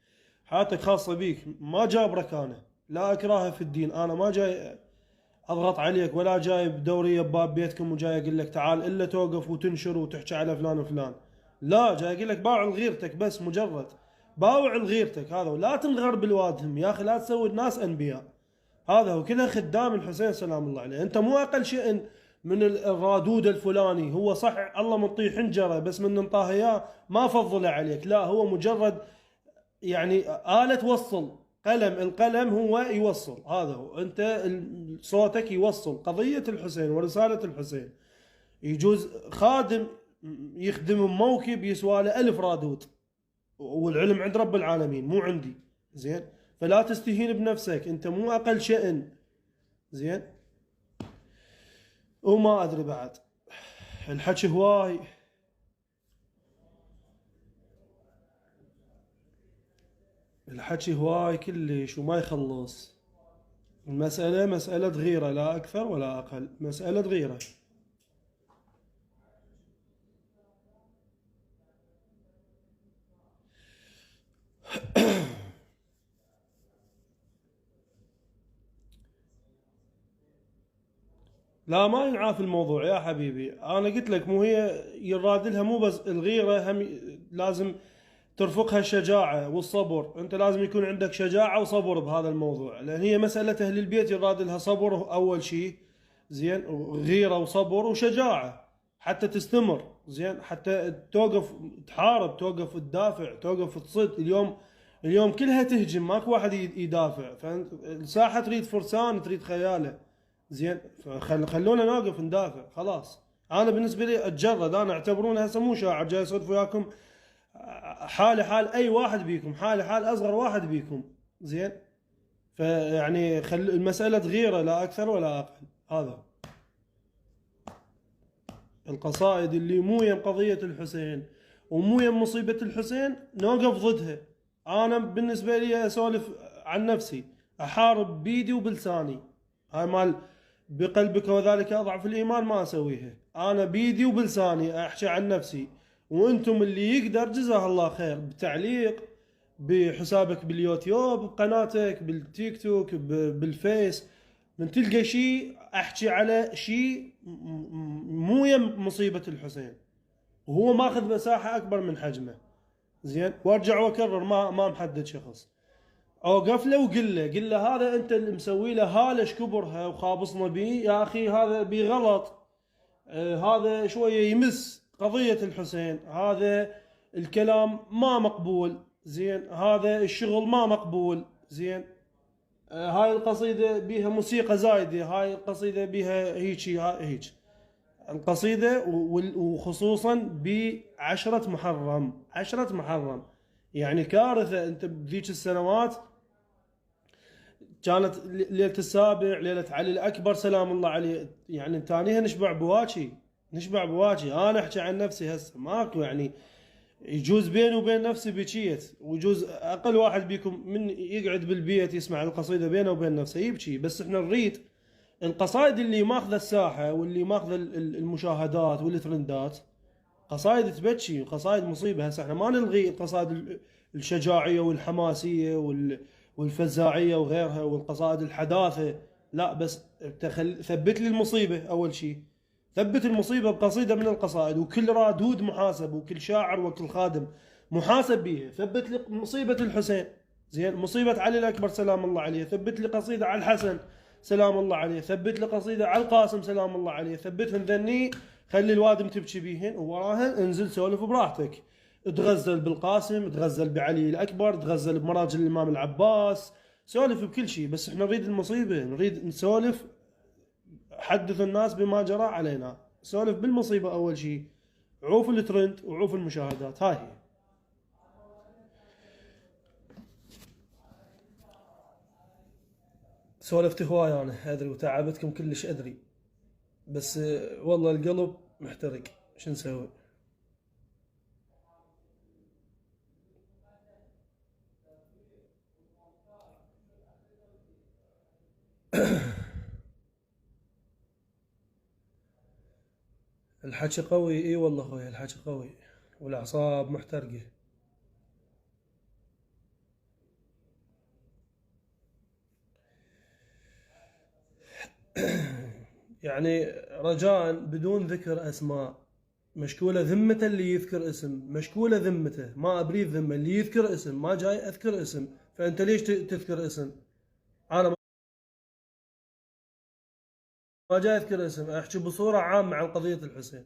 حياتك خاصة بيك، ما جابرك انا، لا اكراهه في الدين، انا ما جاي اضغط عليك ولا جايب دورية بباب بيتكم وجاي اقول لك تعال الا توقف وتنشر وتحكي على فلان وفلان. لا، جاي اقول لك باوع لغيرتك، بس مجرد باوع لغيرتك هذا، ولا تنغر بالوادهم يا اخي، لا تسوي الناس انبياء. هذا هو، كلها خدام الحسين سلام الله عليه. انت مو اقل شيء من الرادود الفلاني، هو صح الله منطيه حنجره، بس من انطاه اياه ما فضله عليك، لا هو مجرد يعني آلة وصل قلم، القلم هو يوصل، هذا هو، انت صوتك يوصل قضية الحسين ورسالة الحسين. يجوز خادم يخدم موكب يسوى له 1000 رادود، والعلم عند رب العالمين مو عندي. زين، فلا تستهين بنفسك، انت مو اقل شأن. زين، وما ادري بعد، الحكي هواي. الحكي هواي كلش وما يخلص. المسألة مسألة غيرة، لا أكثر ولا أقل، مسألة غيرة. لا ما ينعاف الموضوع يا حبيبي، أنا قلت لك مو هي يراد لها مو بس الغيرة، هم لازم ترفقها الشجاعة والصبر، أنت لازم يكون عندك شجاعة وصبر بهذا الموضوع، لأن هي مسألة أهل البيت يراد لها صبر أول شيء. زين، غيرة وصبر وشجاعة حتى تستمر. زين، حتى توقف تحارب، توقف تدافع، توقف تصد. اليوم كلها تهجم، ماكو واحد يدافع، فالساحة تريد فرسان، تريد خيالة. زين، خلونا نوقف ندافع خلاص. انا بالنسبه لي اتجرد، انا اعتبروني هسه مو شاعر جاي اسولف وياكم، حالي حال اي واحد بيكم، حالي حال اصغر واحد بيكم. زين، فيعني المساله غيره لا اكثر ولا اقل. هذا القصائد اللي مو يم قضيه الحسين ومو يم مصيبه الحسين نوقف ضدها. انا بالنسبه لي اسولف عن نفسي، احارب بيدي وبلساني، هاي مال بقلبك وذلك اضعف الايمان ما اسويها، انا بيدي وبلساني احكي عن نفسي. وانتم اللي يقدر جزاه الله خير بتعليق بحسابك باليوتيوب، بقناتك بالتيك توك، بالفيس، من تلقى شيء احكي على شيء مو يم مصيبة الحسين وهو ماخذ مساحة اكبر من حجمه. زين، وارجع واكرر، ما محدد شخص، اوقف له قل له هذا انت اللي مسوي له هالش كبرها وخابصنا بيه يا اخي، هذا بي غلط. هذا شويه يمس قضيه الحسين، هذا الكلام ما مقبول. زين، هذا الشغل ما مقبول. زين، هاي القصيده بيها موسيقى زايده، هاي القصيده بيها هيك القصيده، وخصوصا بعشرة محرم، 10 محرم، يعني كارثه. انت بذيك السنوات كانت ليلة السابع، ليلة علي الأكبر سلام الله عليه، يعني تانيها نشبع بواجي، نشبع بواجي. أنا أحكي عن نفسي هسه ماكو يعني، يجوز بيني وبين نفسي بكيت، ويجوز أقل واحد بيكم من يقعد بالبيت يسمع القصيدة بينه وبين نفسه يبكي، بس إحنا نريد القصائد اللي ماخذة الساحة واللي ماخذة المشاهدات والترندات، قصائد تبكي، قصائد مصيبة. هسه احنا ما نلغي القصائد الشجاعية والحماسية والفزاعية وغيرها والقصائد الحداثة، لا بس ثبت لي المصيبة أول شيء، ثبت المصيبة بقصيدة من القصائد، وكل رادود محاسب، وكل شاعر وكل خادم محاسب بيها. ثبت لي مصيبة الحسين، زين، مصيبة علي الأكبر سلام الله عليه، ثبت لي قصيدة على الحسن سلام الله عليه، ثبت لي قصيدة على القاسم سلام الله عليه، ثبتهن ذني، خلي الوادم تبكي بيهن، ووراهن انزل سولف براحتك، تغزل بالقاسم، تغزل بعلي الأكبر، تغزل بمراجل الإمام العباس، سولف بكل شيء، بس احنا نريد المصيبة، نريد نسولف، حدث الناس بما جرى علينا، سولف بالمصيبة أول شيء، عوف الترند وعوف المشاهدات، هاي هي. سولفت هواي أنا أدري وتعبتكم كلش أدري، بس والله القلب محترق، شو نسوي. الحكي قوي، اي والله اخوي الحكي قوي والاعصاب محترقة. يعني رجاء بدون ذكر اسماء، مشكولة ذمته اللي يذكر اسم، مشكولة ذمته، ما ابريد ذمه اللي يذكر اسم، ما جاي اذكر اسم، فانت ليش تذكر اسم؟ انا ما جاي اذكر اسم، احكي بصورة عامة عن قضية الحسين.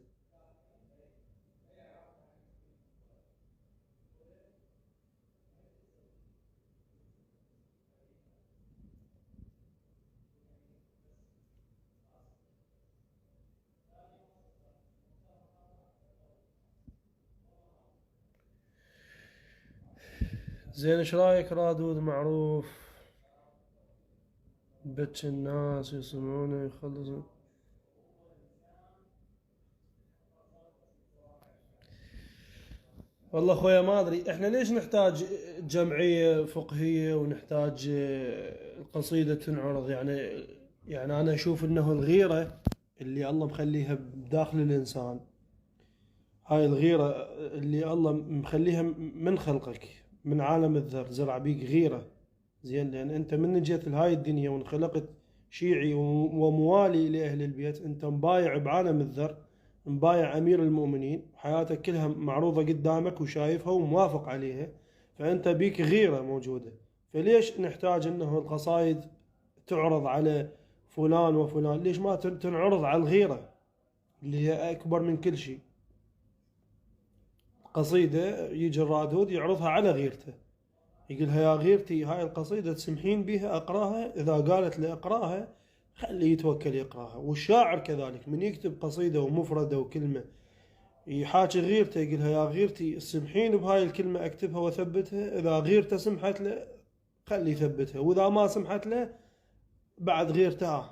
زين ايش رايك رادود معروف بتش الناس يسمعونه يخلصون؟ والله اخويا ما ادري احنا ليش نحتاج جمعية فقهية ونحتاج القصيدة تنعرض. يعني انا اشوف انه الغيرة اللي الله مخليها بداخل الانسان، هاي الغيرة اللي الله مخليها من خلقك من عالم الذر، زرع بيك غيرة. زين، لان انت من جيت لهاي الدنيا وانخلقت شيعي وموالي لاهل البيت، انت مبايع بعالم الذر، مبايع امير المؤمنين، حياتك كلها معروضة قدامك وشايفها وموافق عليها، فانت بيك غيرة موجودة. فليش نحتاج انه القصايد تعرض على فلان وفلان؟ ليش ما تنعرض على الغيرة اللي هي اكبر من كل شيء؟ قصيدة يجي الرادود يعرضها على غيرته، يقولها يا غيرتي هاي القصيدة تسمحين بها أقراها؟ إذا قالت لي أقراها خليه يتوكل يقراها. والشاعر كذلك من يكتب قصيدة ومفردة وكلمة يحاكي غيرته يقولها يا غيرتي سمحين بهاي الكلمة أكتبها وأثبتها. إذا غيرته سمحت له خليه يثبتها، وإذا ما سمحت له بعد غيرته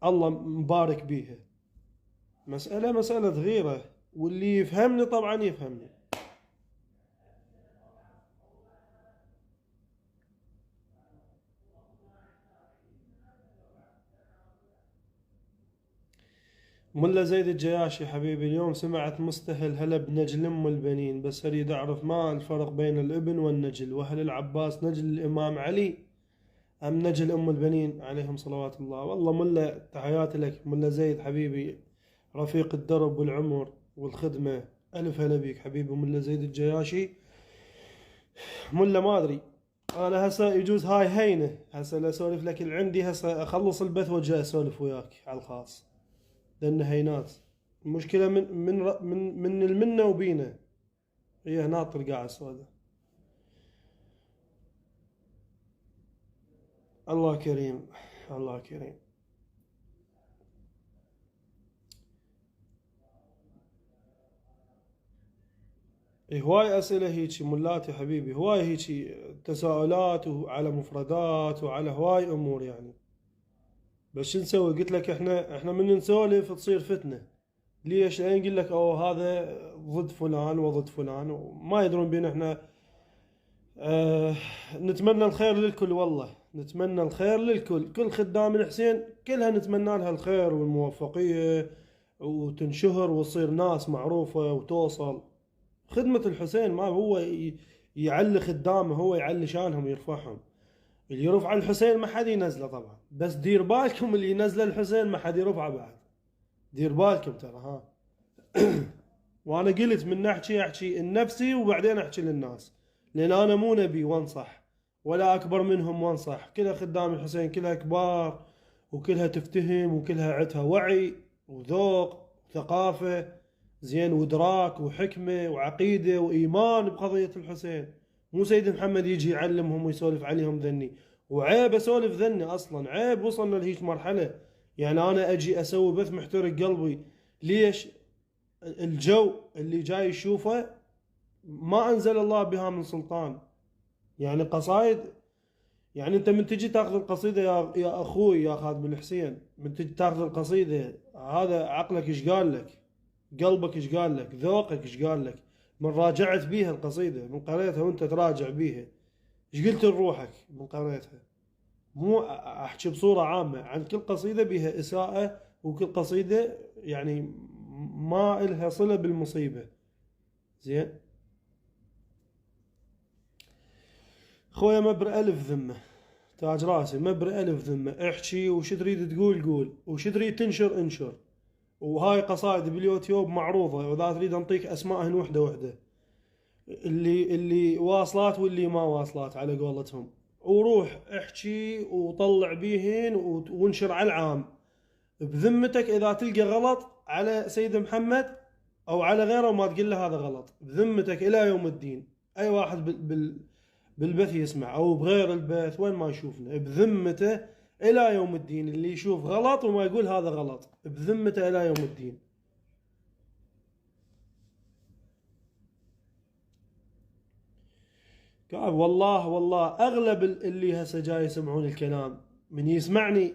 الله مبارك بيها. مسألة غيرة، واللي يفهمني طبعا يفهمني. ملا زيد الجياشي حبيبي، اليوم سمعت مستهل هلا بنجل ام البنين، بس اريد اعرف ما الفرق بين الابن والنجل، وهل العباس نجل الامام علي ام نجل ام البنين عليهم صلوات الله؟ والله ملا تحياتي لك ملا زيد حبيبي، رفيق الدرب والعمر والخدمة، الف هلا بيك حبيبي ملا زيد الجياشي. ملا ما ادري انا هسه يجوز هاي هينه، هسه لا اسولف لك اللي عندي، هسه اخلص البث واجي اسولف وياك على الخاص، لان هينات المشكله من المنه وبينا، هي هنا القاعة السوداء. الله كريم، الله كريم. هواي اسئله هيك ملاتي حبيبي، هواي هيك تساؤلات وعلى مفردات وعلى هواي امور يعني. بس شو نسوي؟ قلت لك احنا من نسولف تصير فتنه. ليش؟ لان نقول لك اوه هذا ضد فلان وضد فلان وما يدرون بين احنا. آه، نتمنى الخير للكل، والله نتمنى الخير للكل، كل خدام الحسين كلها نتمنى لها الخير والموفقية وتنشهر وتصير ناس معروفة وتوصل. خدمة الحسين ما هو يعلي خدامه، هو يعلي شانهم يرفعهم. اللي يرفع الحسين ما حد ينزله طبعا، بس دير بالكم اللي ينزله الحسين ما حد يرفعه بعد، دير بالكم ترى ها. وانا قلت من احكي النفسي وبعدين احكي للناس، لان انا مو نبي وانصح ولا اكبر منهم وانصح، كلها خدام الحسين كلها كبار وكلها تفتهم وكلها عندها وعي وذوق وثقافة زين وادراك وحكمة وعقيدة وايمان بقضية الحسين. مو سيد محمد يجي يعلمهم ويسولف عليهم ذني، وعيب اسولف ذني اصلا، عيب وصلنا لهيك مرحلة. يعني انا اجي اسوي بث محترق قلبي، ليش؟ الجو اللي جاي يشوفه ما انزل الله بها من سلطان. يعني قصايد، يعني انت من تجي تاخذ القصيده يا اخوي يا خادم الحسين، من تجي تاخذ القصيده هذا عقلك ايش قال لك؟ قلبك ايش قال لك؟ ذوقك ايش قال لك؟ من راجعت بيها القصيده، من قريتها وانت تراجع بيها، ايش قلت لروحك من قريتها؟ مو احكي بصوره عامه عن كل قصيده بيها اساءه، وكل قصيده يعني ما إلها صلة بالمصيبة. زين خويا مبر ألف ذمة، تاج راسي مبر ألف ذمة، احكي وش تريد تقول قول، وش تريد تنشر انشر، وهاي قصائد باليوتيوب معروضة، وإذا تريد أنطيك أسمائهن وحدة وحدة، اللي واصلات واللي ما واصلات على قولتهم، وروح احكي وطلع بيهن وانشر على العام. بذمتك إذا تلقى غلط على سيد محمد أو على غيره ما تقول له هذا غلط، بذمتك إلى يوم الدين أي واحد بالبث يسمع أو بغير البث وين ما يشوفنا، بذمته إلى يوم الدين اللي يشوف غلط وما يقول هذا غلط، بذمته إلى يوم الدين. والله أغلب اللي هسه جاي يسمعون الكلام من يسمعني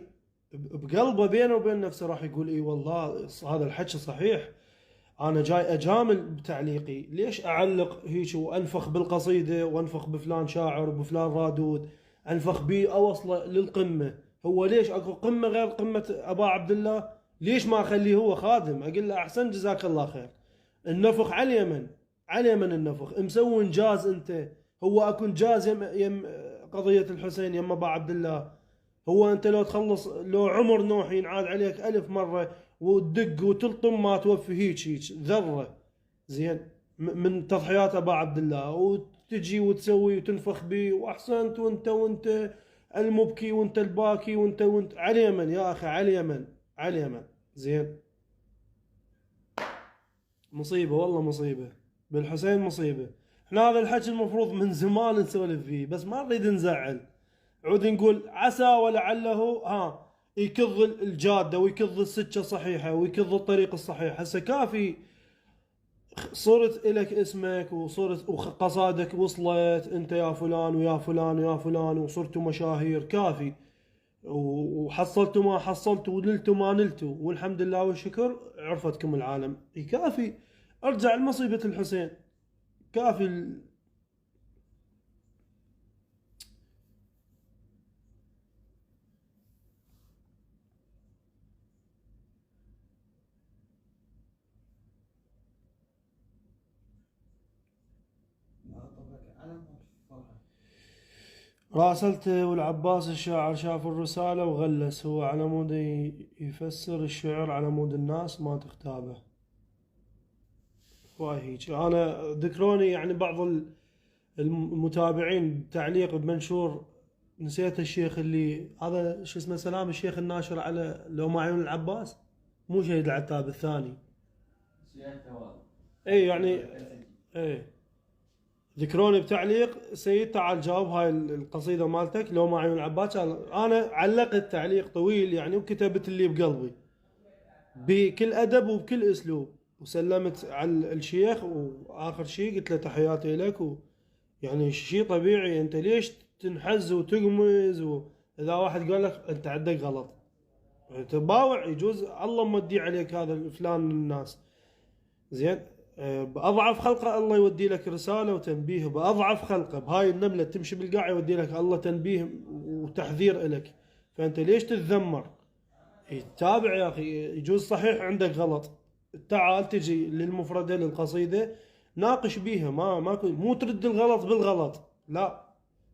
بقلبه بينه وبين نفسه راح يقول اي والله هذا الحكي صحيح، انا جاي اجامل بتعليقي، ليش اعلق هيك وانفخ بالقصيده وانفخ بفلان شاعر وبفلان رادود، انفخ بيه اوصله للقمه، هو ليش اكو قمه غير قمه ابا عبد الله؟ ليش ما اخليه هو خادم؟ اقول له احسن جزاك الله خير، النفخ على اليمن، على اليمن النفخ، مسوي انجاز انت، هو اكو انجاز يم قضيه الحسين يم ابا عبد الله، هو انت لو تخلص لو عمر نوح ينعاد عليك 1000 مرة وتدق وتلطم ما توفي هيك ذرة زين من تضحيات ابا عبد الله، وتجي وتسوي وتنفخ بي واحسنت وانت المبكي وانت الباكي وانت على اليمن يا اخي، على اليمن، على اليمن. زين مصيبة والله مصيبة بالحسين مصيبة. احنا هذا الحكي المفروض من زمان نسولف فيه بس ما نريد نزعل، عود نقول عسى ولعله يكظ الجاده ويكظ السكه الصحيحه ويكظ الطريق الصحيح. هسه كافي صرت الك اسمك وصرت وقصادك وصلت انت يا فلان ويا فلان ويا فلان وصرتوا مشاهير، كافي وحصلتوا ما حصلتوا ونلتوا ما نلتوا والحمد لله والشكر عرفتكم العالم، كافي ارجع لمصيبه الحسين، كافي. راسلته والعباس الشاعر شاف الرسالة وغلس، هو على مود يفسر الشعر على مود الناس ما تختابه. واي هيك انا ذكروني يعني بعض المتابعين تعليق بمنشور، نسيت الشيخ اللي هذا شو اسمه سلام، الشيخ الناشر على لو ما عيون العباس، مو شهيد العتاب الثاني. اي يعني اي ذكروني بتعليق سيد تعال جاوب هاي القصيدة مالتك لو ما عيون العباس. انا علقت تعليق طويل يعني وكتبت اللي بقلبي بكل ادب وبكل اسلوب، وسلمت على الشيخ واخر شيء قلت له تحياتي لك يعني شيء طبيعي، انت ليش تنحز وتقمز اذا واحد قال لك انت عندك غلط تباوع، يجوز الله مودي عليك هذا فلان الناس زين، بأضعف خلقه الله يودي لك رسالة وتنبيه، بأضعف خلقه بهاي النملة تمشي بالقاع يودي لك الله تنبيه وتحذير إلك، فأنت ليش تتذمر؟ تابع يا أخي، يجوز صحيح عندك غلط، تعال تجي للمفردة للقصيدة ناقش بيها، مو ترد الغلط بالغلط، لا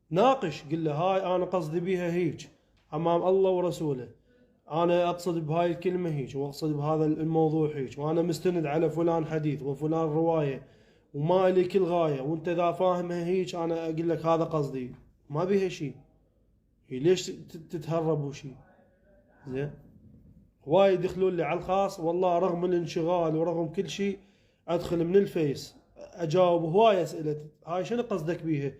ناقش، قل له هاي أنا قصدي بيها هيك أمام الله ورسوله، أنا أقصد بهاي الكلمة هيك وأقصد بهذا الموضوع هيك، وأنا مستند على فلان حديث وفلان رواية وما إلي كل غاية، وأنت إذا فاهمها هيك أنا أقول لك هذا قصدي، ما بيها شيء، هي ليش تتهرب وشي؟ زين وايد يدخلون لي على الخاص والله رغم الانشغال ورغم كل شيء أدخل من الفيس أجاوب هواي أسئلة، هاي شنو قصدك بيها؟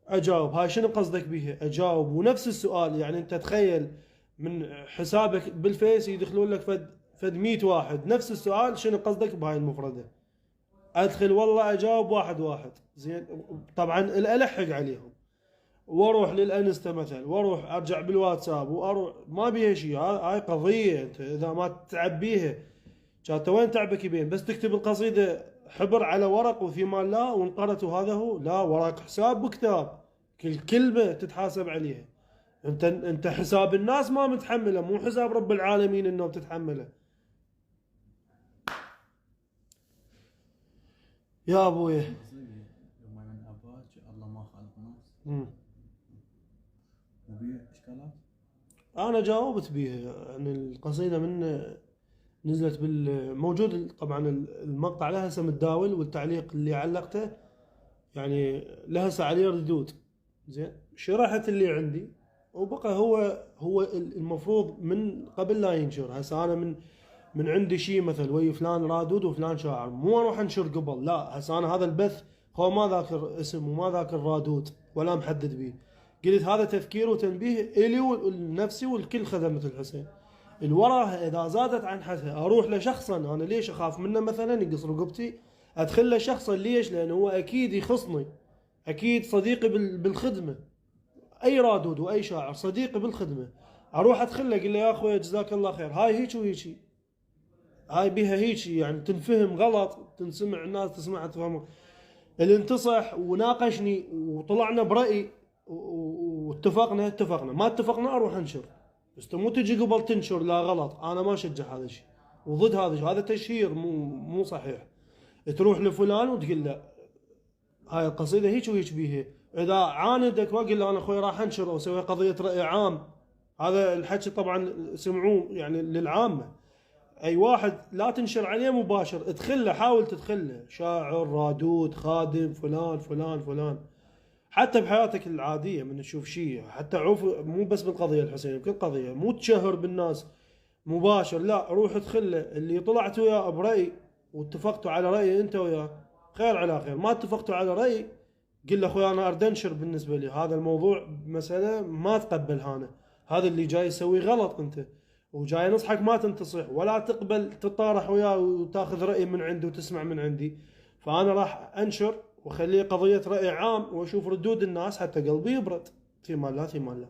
أجاوب هاي شنو قصدك بيها؟ أجاوب، ونفس السؤال يعني أنت تخيل من حسابك بالفيس يدخلون لك فد 100 واحد نفس السؤال شنو قصدك بهاي المفردة، ادخل والله اجاوب واحد واحد زين، طبعا الالحق عليهم واروح للانستا مثلا واروح ارجع بالواتساب واروح ما بيها شيء، هاي قضية انت اذا ما تعبيها كانت وين تعبك يبين، بس تكتب القصيدة حبر على ورق وفي مال لا وانقرت وهذا هو، لا وراك حساب بكتاب كل كلمة تتحاسب عليها، انت حساب الناس ما متحمله، مو حساب رب العالمين انه بتتحمله. يا ابويا. يوم من اباك الله ما خلق ناس مم. وبيه اشكالات. انا جاوبت بيها يعني القصيده من نزلت موجود طبعا المقطع لها هسه متداول، والتعليق اللي علقته يعني لها هسه عليه ردود. زين شرحت اللي عندي، وبقى هو المفروض من قبل لا ينشر. هسه انا من عندي شيء مثل وي فلان رادود وفلان شاعر، مو اروح انشر قبل، لا. هسه انا هذا البث هو ما ذاكر اسم وما ذاكر رادود ولا محدد به. قلت هذا تذكير وتنبيه الي ولنفسي والكل خدمة الحسين. الوراها اذا زادت عن حدها اروح لشخصا انا ليش اخاف منه مثلا يقص رقبتي، ادخل له شخصا ليش؟ لانه هو اكيد يخصني، اكيد صديقي بالخدمه. اي رادود واي شاعر صديقي بالخدمه، اروح ادخل له اقول له يا اخوي جزاك الله خير، هاي هيك وهيك، هاي بيها هيك يعني تنفهم غلط، تنسمع الناس تسمعها تفهم. اللي انتصح وناقشني وطلعنا براي اتفقنا، ما اتفقنا اروح انشر. بس مو تجي قبل تنشر، لا غلط، انا ما اشجع هذا الشيء وضد هذا الشيء، هذا تشهير مو صحيح. تروح لفلان وتقول له هاي القصيده هيك وهيك بيها، اذا عاندك واقول له انا اخوي راح انشر واسوي قضيه راي عام، هذا الحكي طبعا سمعوه يعني للعامه. اي واحد لا تنشر عليه مباشر، ادخل له، حاول تدخل له شاعر رادود خادم فلان فلان فلان. حتى بحياتك العاديه من تشوف شيء، حتى عوف مو بس بالقضيه الحسينيه، بكل قضيه مو تشهر بالناس مباشر، لا روح ادخل له اللي طلعت وياه براي واتفقتوا على راي انت وياه خير على خير، ما اتفقتوا على راي قل له اخوي انا اريد انشر، بالنسبه لي هذا الموضوع مساله ما تقبلها انا، هذا اللي جاي يسوي غلط انت، وجاي نصحك ما تنتصح ولا تقبل تطارح وياه وتاخذ راي من عندي وتسمع من عندي. فانا راح انشر واخليه قضيه راي عام واشوف ردود الناس حتى قلبي يبرد، في مال لا في مال لا،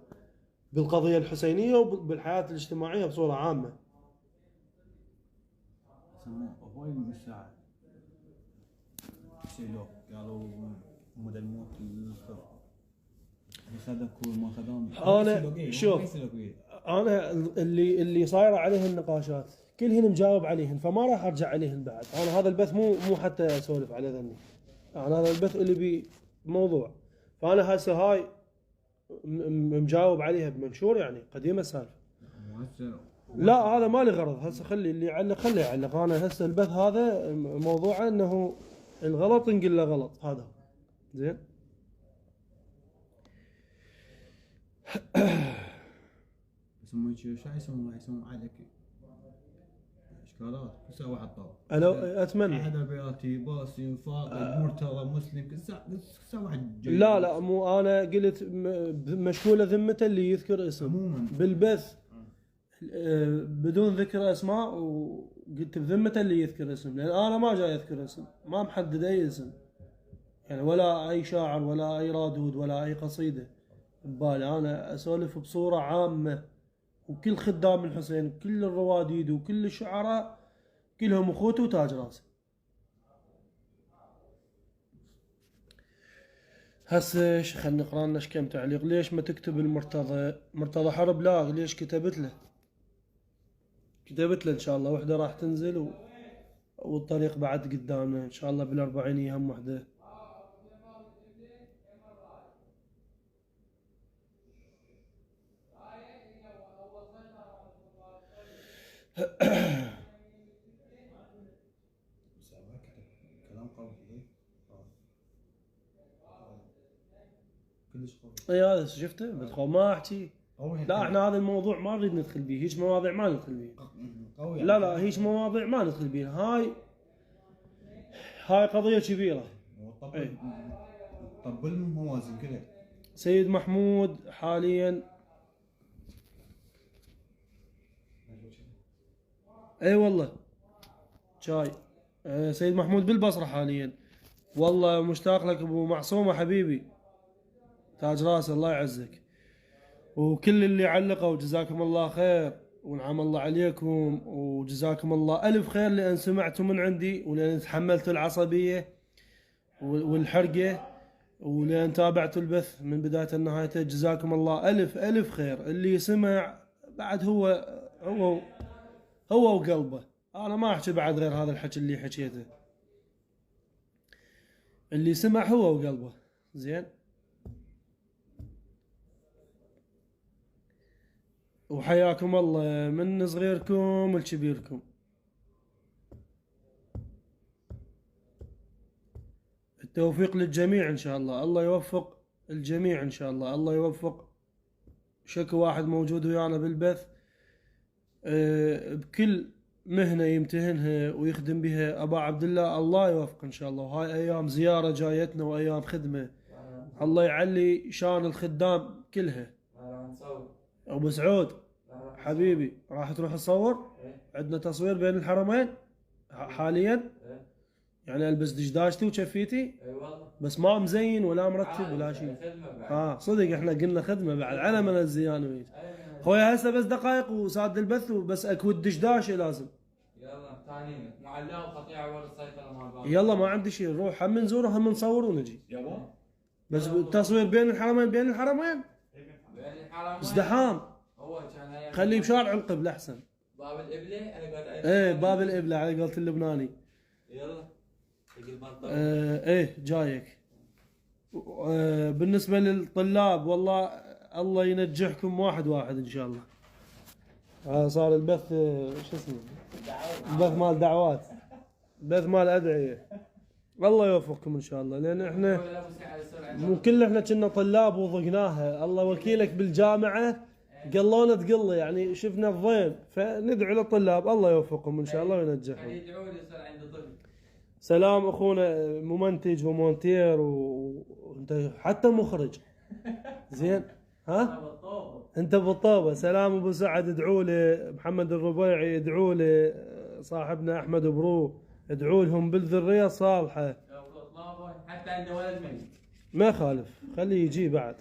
بالقضيه الحسينيه وبالحياه الاجتماعيه بصوره عامه. سموه هواي من الساعة سيلو قالوا مدى الموت الخف خذكوا ما خذون. انا شوف، انا اللي صايره عليه النقاشات كلهن مجاوب عليهن، فما راح ارجع عليهن بعد. انا هذا البث مو حتى اسولف على ذني، انا هذا البث اللي بموضوع، فانا هسه هاي مجاوب عليها بمنشور يعني قديمه السالفه. لا هذا ما لي غرض، هسه خلي اللي يعلق خليه يعلق. انا هسه البث هذا موضوعه انه الغلط نقول له غلط، هذا زين. يسمون شو يسمون عليك اشكالات كل واحد طاوله. اتمنى احد بياتي باسم فاقد مرتضى مسلم كل واحد جاي. لا مو انا قلت مشموله ذمته اللي يذكر اسم عموما بالبث بدون ذكر اسماء، وقلت بذمته اللي يذكر اسم، لان انا ما جاي اذكر اسم، ما محدد اي اسم يعني، ولا اي شاعر ولا اي رادود ولا اي قصيده ببالي. انا اسولف بصوره عامه، وكل خدام الحسين كل الرواديد وكل الشعراء كلهم اخوته وتاج راسي. هسه ايش خلينا نقرا لنا كم تعليق. ليش ما تكتب مرتضى حرب؟ لا ليش كتبت له ان شاء الله وحده راح تنزل والطريق بعد قدامنا ان شاء الله بالاربعينية هم وحده. كلام قوي كلش قوي. اي هذا شفته بدخل ما احكي. لا احنا هذا الموضوع ما نريد ندخل به، هيج مواضيع ما ندخل بيها. لا هيج مواضيع ما ندخل بيها، هاي قضية كبيرة. طب بالموازين كذا سيد محمود حاليا اي والله شاي. سيد محمود بالبصرة حاليا، والله مشتاق لك ابو معصومة حبيبي، تاج راس الله يعزك. وكل اللي علقوا جزاكم الله خير ونعم الله عليكم، وجزاكم الله ألف خير لأن سمعتوا من عندي، ولأن تحملتوا العصبية والحرقة، ولأن تابعتوا البث من بداية لنهايته. جزاكم الله ألف خير. اللي سمع بعد هو وقلبه، أنا ما أحكي بعد غير هذا الحكي اللي حكيته. اللي سمع هو وقلبه. زين. وحياكم الله من صغيركم لكبيركم. التوفيق للجميع ان شاء الله، الله يوفق الجميع ان شاء الله، الله يوفق شكو واحد موجود ويانا بالبث بكل مهنة يمتهنها ويخدم بها ابا عبد الله، الله يوفق ان شاء الله. وهاي ايام زيارة جايتنا وايام خدمة، الله يعلي شان الخدام كلها. ابو سعود حبيبي، راح تروح تصور؟ عندنا تصوير بين الحرمين حاليا، يعني البس دشداشتي وشفيتي بس ما مزين ولا مرتب ولا شيء. صدق احنا قلنا خدمه بعد على من الزيان ويت. خويا هسه بس دقائق وساد البث وبس اكو الدشداشه لازم. يلا ثانيين معلقه وقطيعه ورا السيطره مال بابا. يلا ما عندي شيء، نروح هم نزور وهم نصور ونجي. يلا بس التصوير بين الحرمين، بين الحرمين ازدحام. هو كان خليه بشارع القبله احسن. باب القبله على قولة ايه باب القبله على قولة اللبناني. يلا ايه جايك. بالنسبه للطلاب والله الله ينجحكم واحد واحد ان شاء الله. صار البث شو اسمه؟ البث مال دعوات، بث مال ادعيه. الله يوفقكم ان شاء الله، لان احنا مو كل احنا كنا طلاب وضقناها، الله وكيلك بالجامعه قلونا تقل يعني شفنا الضيم، فندعو للطلاب الله يوفقهم ان شاء الله وينجحهم. يدعوا لي يصير عندي طفل. سلام اخونا ممنتج ومونتير وانت حتى مخرج. زين ها؟ انت بالطوبه. سلام ابو سعد ادعوا لي، محمد الربيعي ادعوا لي، صاحبنا احمد برو ادعوا لهم بالذريه الصالحه. حتى عنده ولد ميت ما يخالف، خليه يجي بعد.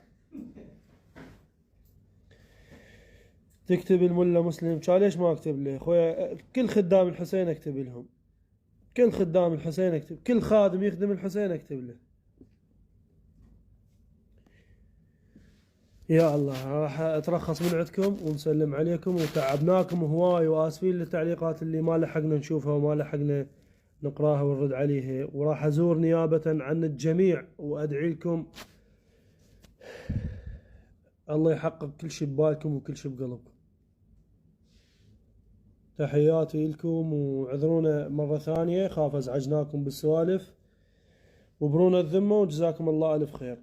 تكتب الملا مسلم، ليش ما اكتب له خويا؟ كل خدام الحسين اكتب لهم، كل خدام الحسين اكتب، كل خادم يخدم الحسين اكتب له. يا الله راح اترخص من عندكم ونسلم عليكم وتعبناكم هواي، واسفين للتعليقات اللي ما لحقنا نشوفها وما لحقنا نقراها ونرد عليها، وراح ازور نيابة عن الجميع وادعي لكم الله يحقق كل شيء ببالكم وكل شيء بقلبكم. تحياتي لكم وعذرونا مرة ثانية، خاف ازعجناكم بالسوالف، وبرونا الذمة وجزاكم الله الف خير.